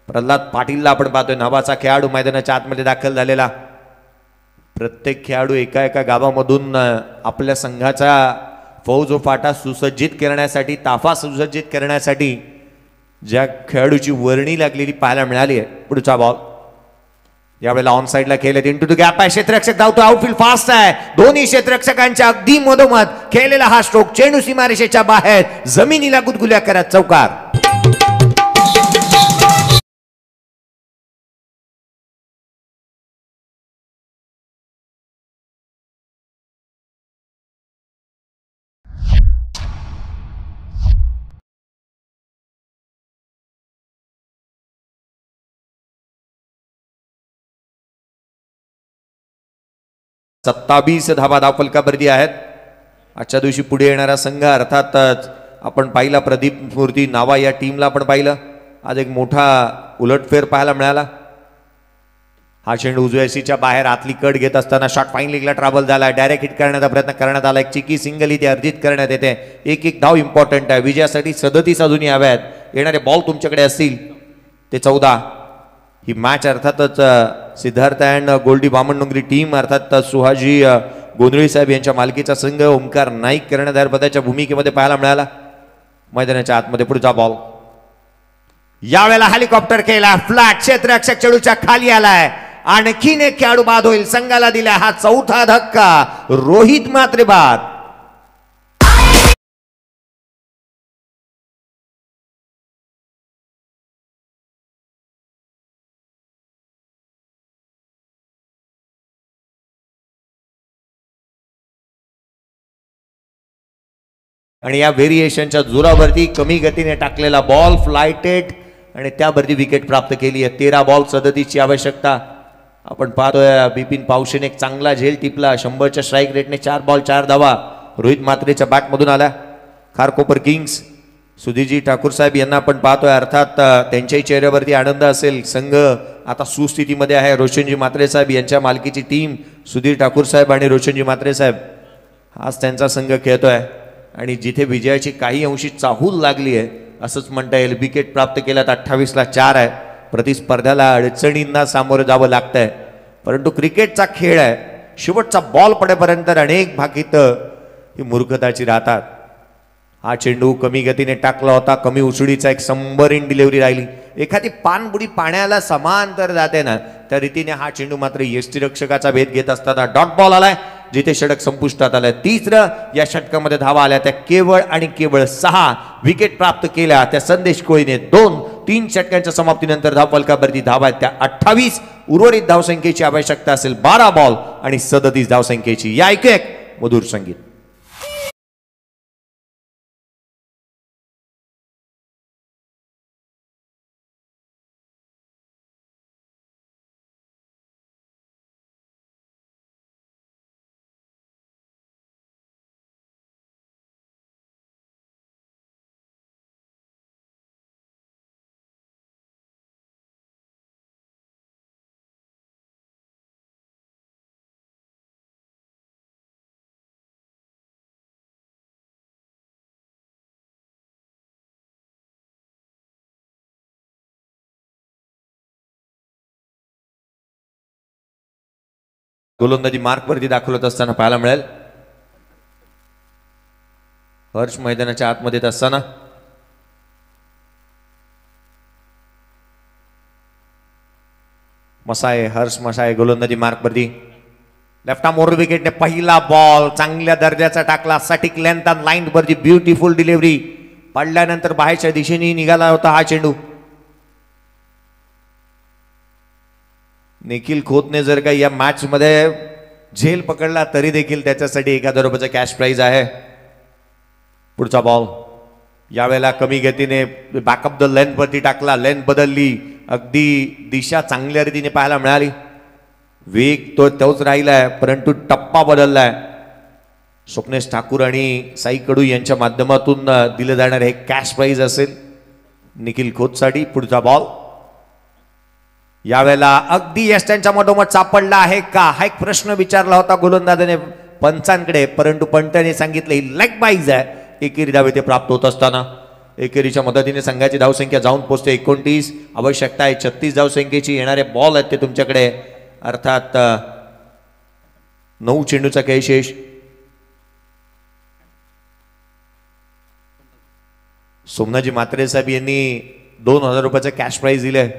प्रल्हाद पाटीलला आपण पाहतोय. नावाचा खेळाडू मैदानाच्या आतमध्ये दाखल झालेला. प्रत्येक खेळाडू एका एका गावामधून आपल्या संघाचा फौज व फाटा सुसज्जित करण्यासाठी, ताफा सुसज्जित करण्यासाठी ज्या खेळाडूची वर्णी लागलेली पाहायला मिळाली आहे. पुढचा बॉल यावेळेला ऑन साइडला खेळले. इंटू द गॅप आहे. क्षेत्ररक्षक धावतो. आउटफील्ड फास्ट आहे. दोन्ही क्षेत्ररक्षकांच्या अगदी मधोमध खेळलेला हा स्ट्रोक. चेंडू सीमारेषेच्या बाहेर जमिनीला गुदगुल्या करत चौकार. 27 धावा धावफलकावरती आहेत. आजच्या दिवशी पुढे येणारा संघ अर्थातच आपण पाहिला प्रदीप मूर्ती नावा या टीमला आपण पाहिलं. आज एक मोठा उलटफेर पाहायला मिळाला. हा चेंडू उजव्या सीच्या बाहेर आतली कट घेत असताना शॉट फाईन लेगला ट्रॅव्हल झाला. डायरेक्ट हिट करण्याचा प्रयत्न करण्यात आला. एक चिकी सिंगल इथे अर्जित करण्यात येते. एक धाव इम्पॉर्टंट आहे. विजयासाठी 37 अजूनही हव्यात. येणारे बॉल तुमच्याकडे असतील ते 14. ही मॅच अर्थातच सिद्धार्थ अँड गोल्डी बामणडोंगरी टीम अर्थात सुहाजी गोंधळी साहेब यांच्या मालकीचा संघ ओमकार नाईक कर्णधार पदाच्या भूमिकेमध्ये पाहायला मिळाला. मैदानाच्या आतमध्ये पुढचा बॉल यावेळेला हेलिकॉप्टर केला. फ्लॅट क्षेत्ररक्षक चेंडूच्या खाली आलाय. आणखीन एक खेळाडू बाद होईल. संघाला दिला हा 4था धक्का. रोहित मात्रे बाद. आणि या व्हेरिएशनच्या जोरावरती कमी गतीने टाकलेला बॉल फ्लायटेड आणि त्यावरती विकेट प्राप्त केली आहे. 13 बॉल 37ची आवश्यकता. आपण पाहतोय बिपिन पावशेने एक चांगला झेल टिपला. 100च्या स्ट्राईक रेटने 4 बॉल 4 धावा रोहित मात्रेच्या बॅटमधून आला. खारकोपर किंग्स सुधीरजी ठाकूर साहेब यांना आपण पाहतोय. अर्थात त्यांच्याही चेहऱ्यावरती आनंद असेल. संघ आता सुस्थितीमध्ये आहे. रोशनजी मात्रे साहेब यांच्या मालकीची टीम सुधीर ठाकूर साहेब आणि रोशनजी मात्रे साहेब आज त्यांचा संघ खेळतोय. आणि जिथे विजयाची काही अंशी चाहूल लागली आहे असंच म्हणता येईल. विकेट प्राप्त केल्यात 28ला 4 आहे. प्रतिस्पर्ध्याला अडचणींना सामोरं जावं लागतंय. परंतु क्रिकेटचा खेळ आहे. शेवटचा बॉल पडेपर्यंत अनेक भाकीतं ही मूर्खताची राहतात. हा चेंडू कमी गतीने टाकला होता. कमी उसळीचा एक संबरीन डिलिव्हरी राहिली. एखादी पाणबुडी पाण्याला समांतर जाते ना त्या रीतीने हा चेंडू मात्र यष्टीरक्षकाचा भेद घेत असताना डॉट बॉल आलाय. जिथे षटक संपुष्टात आलं. 3रं या षटकामध्ये धावा आल्या त्या केवळ आणि केवळ 6. विकेट प्राप्त केल्या त्या संदेश कोळीने 2-3 षटकांच्या समाप्तीनंतर धावफलकावरती धावा आहेत त्या 28. उर्वरित धावसंख्येची आवश्यकता असेल 12 बॉल आणि 37 धावसंख्येची. या ऐकू एक मधुर संगीत. गोलंदाजी मार्कवरती दाखवत असताना पाहायला मिळेल. हर्ष मैदानाच्या आतमध्ये येत असताना मसाय हर्ष मसाय गोलंदाजी मार्कवरती. लेफ्ट आर्म ओव्हर विकेटने पहिला बॉल चांगल्या दर्जाचा टाकला. सटिक लेंथ ऑन लाईन वरती ब्युटिफुल डिलिव्हरी. पडल्यानंतर बाहेरच्या दिशेने निघाला होता हा चेंडू. निखिल खोतने जर का या मॅच मध्ये झेल पकडला तरी देखील त्याच्यासाठी 1000 रुपयाचा कॅश प्राइज आहे. पुढचा बॉल यावेळेला कमी गतीने बॅकअप द लेंथ वरती टाकला. लेंथ बदलली. अगदी दिशा चांगल्या रीतीने पाहायला मिळाली. वेग तोच राहिलाय परंतु टप्पा बदललाय. स्वप्नेश ठाकूर आणि साई कडू यांच्या माध्यमातून दिलं जाणार हे कॅश प्राइज असेल निखिल खोतसाठी. पुढचा बॉल यावेळेला अगदी यष्ट्यांच्या मधोमध सापडला आहे का हा एक प्रश्न विचारला होता गोलंदाजाने पंचांकडे. परंतु पंचाने सांगितलं ही लेग बाईज आहे. एकेरी धाव इथे प्राप्त होत असताना एकेरीच्या मदतीने संघाची धावसंख्या जाऊन पोहोचते 29. आवश्यकता आहे 36 धावसंख्येची. येणारे बॉल आहेत ते तुमच्याकडे अर्थात 9 चेंडूचा खेळ शेष. सोमनाजी मात्रे साहेब यांनी 2000 रुपयाचं कॅश प्राइज दिलंय.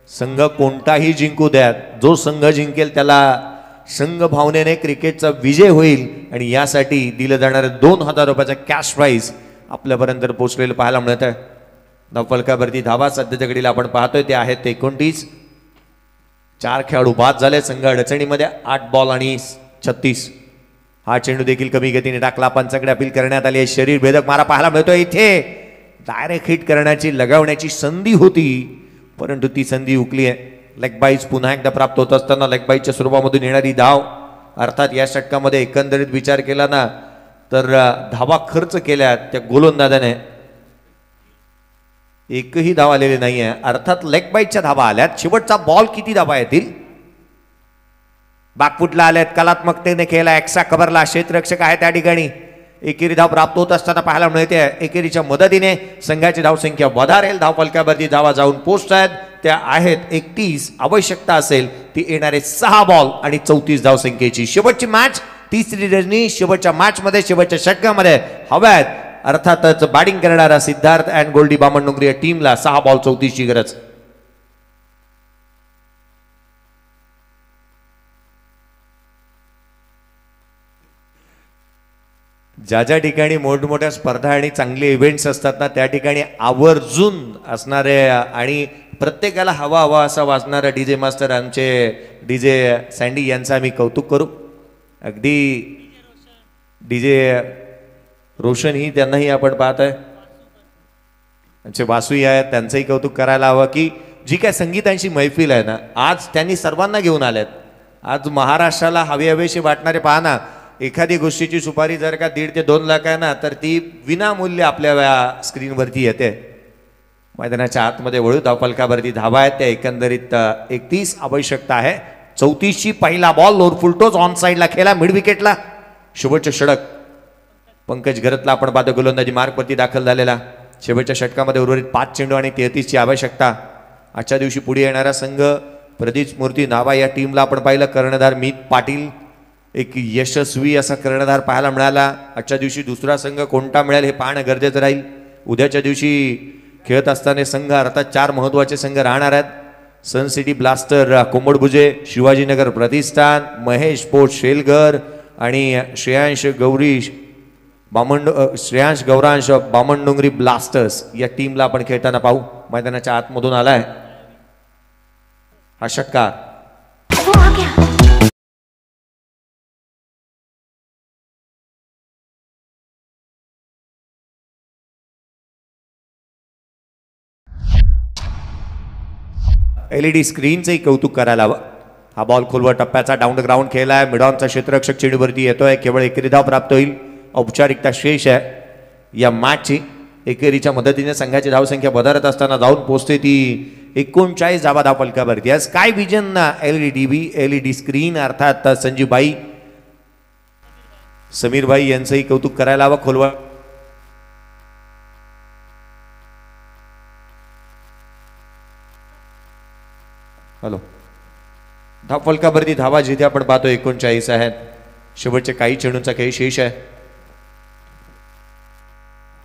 संघ कोणताही जिंकू द्या. जो संघ जिंकेल त्याला संघ भावनेने क्रिकेटचा विजय होईल आणि यासाठी दिलं जाणारं 2000 रुपयाचं कॅश प्राइज आपल्यापर्यंत पोहोचलेलं पाहायला मिळत आहे. धावफलकावरती धावा सध्याच्या घडीला आपण पाहतोय ते आहेत 29. 4 खेळाडू बाद झाले. संघ अडचणीमध्ये 8 बॉल आणि 36. हा चेंडू देखील कमी गतीने टाकला. पंचाकडे अपील करण्यात आली आहे. शरीर भेदक मारा पाहायला मिळतोय. इथे डायरेक्ट हिट करण्याची लगावण्याची संधी होती परंतु ती संधी हुकली आहे. लेग बाईज पुन्हा एकदा प्राप्त होत असताना लेग बाईजच्या स्वरूपामधून येणारी धाव अर्थात या षटकामध्ये एकंदरीत विचार केला ना तर धावा खर्च केल्या त्या गोलंदाजाने, एकही धाव आलेली नाही आहे. अर्थात लेग बाईटच्या धावा आल्यात. शेवटचा बॉल किती धावा येतील? बाकफुटला आल्यात, कलात्मकतेने खेळला, एक्सा कव्हरला, क्षेत्ररक्षक आहे त्या ठिकाणी. एकेरी धाव प्राप्त होत असताना पाहायला मिळते. एकेरीच्या मदतीने संघाची धावसंख्या वधारेल. धावफलकावरती धावा जाऊन पोस्ट आहेत त्या आहेत 31. आवश्यकता असेल ती येणारे 6 बॉल आणि 34 धावसंख्येची. शेवटची मॅच, तिसरी रजनी. शेवटच्या मॅचमध्ये, शेवटच्या षटकामध्ये हव्यात अर्थातच बॅटिंग करणारा सिद्धार्थ अँड गोल्डी बामणडोंगरी या टीमला 6 बॉल 34 ची गरज. ज्या ज्या ठिकाणी मोठमोठ्या स्पर्धा आणि चांगले इव्हेंट्स असतात ना त्या ठिकाणी आवर्जून असणारे आणि प्रत्येकाला हवा हवा असा वाजणारा डीजे मास्टर आमचे डीजे सँडी यांचं आम्ही कौतुक करू. अगदी डीजे रोशन ही त्यांनाही आपण पाहत आहे, आमचे वासूही आहेत त्यांचंही कौतुक करायला हवं की जी काय संगीतांची मैफिल आहे ना आज त्यांनी सर्वांना घेऊन आल्यात. आज महाराष्ट्राला हवे हवेशी वाटणारे पहा ना, एखादी गोष्टीची सुपारी जर का 1.5 ते 2 लाख आहे ना तर ती विनामूल्य आपल्या स्क्रीनवरती येते. मैदानाच्या आतमध्ये वळू. धावफलकावरती धावा आहेत त्या एकंदरीत 31. आवश्यकता आहे 34 ची. पहिला बॉल लोअर फुलटोज ऑन साईडला खेळला, मिड विकेटला. शेवटचे षटक पंकज घरतला आपण पाहतो गोलंदाजी मार्कवरती दाखल झालेला. शेवटच्या षटकामध्ये उर्वरित 5 चेंडू आणि 33 ची आवश्यकता. आजच्या दिवशी पुढे येणारा संघ प्रदीप मूर्ती नावा या टीमला आपण पाहिलं. कर्णधार मीत पाटील एक यशस्वी असा कर्णधार पाहायला मिळाला. आजच्या दिवशी दुसरा संघ कोणता मिळेल हे पाहणं गरजेचं राहील. उद्याच्या दिवशी खेळत असताना संघ अर्थात 4 महत्त्वाचे संघ राहणार आहेत. सन सिटी ब्लास्टर कोंबडभुजे, शिवाजीनगर प्रतिष्ठान, महेश पोट शेलघर आणि श्रेयांश गौरांश बामणडोंगरी ब्लास्टर्स या टीमला आपण खेळताना पाहू. मैदानाच्या आतमधून आलाय हा षटकार. एलईडी स्क्रीनचंही कौतुक करायला हवं. हा बॉल खोलवर टप्प्याचा डाऊन द ग्राउंड खेळलाय. मिडॉनचा क्षेत्ररक्षक चेंडूवरती येतोय. केवळ एकेरी धाव प्राप्त होईल. औपचारिकता शेष आहे या मॅचची. एकेरीच्या मदतीने संघाची धावसंख्या वधारत असताना जाऊन पोहोचते ती 39 धावा धावफलकावरती. आज स्काय विजन एलईडी स्क्रीन अर्थात संजीवभाई समीरभाई यांचंही कौतुक करायला हवं. खोलवर हॅलो. धावफलकावरती धावा जिथे आपण पाहतो 39 आहेत. शेवटचे काही चेंडूंचा खेळ शेष आहे.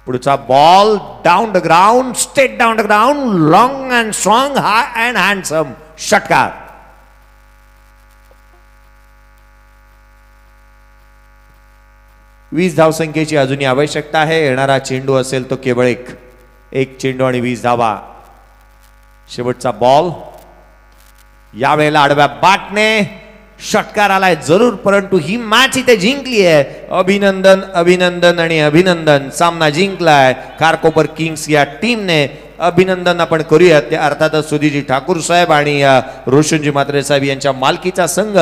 पुढचा ball down the ground, straight down the ground, long and strong, high and handsome षटकार. वीस धावसंख्येची अजूनही आवश्यकता आहे. येणारा चेंडू असेल तो केवळ एक चेंडू आणि 20 धावा. शेवटचा बॉल यावेळेला आडव्या बॅटने षटकार आलाय जरूर, परंतु ही मॅच इथे जिंकली आहे. अभिनंदन अभिनंदन आणि अभिनंदन. सामना जिंकलाय खारकोपर किंग्स या टीमने. अभिनंदन आपण करूयात ते अर्थातच सुधीजी ठाकूर साहेब आणि रोशनजी म्हात्रे साहेब यांच्या मालकीचा संघ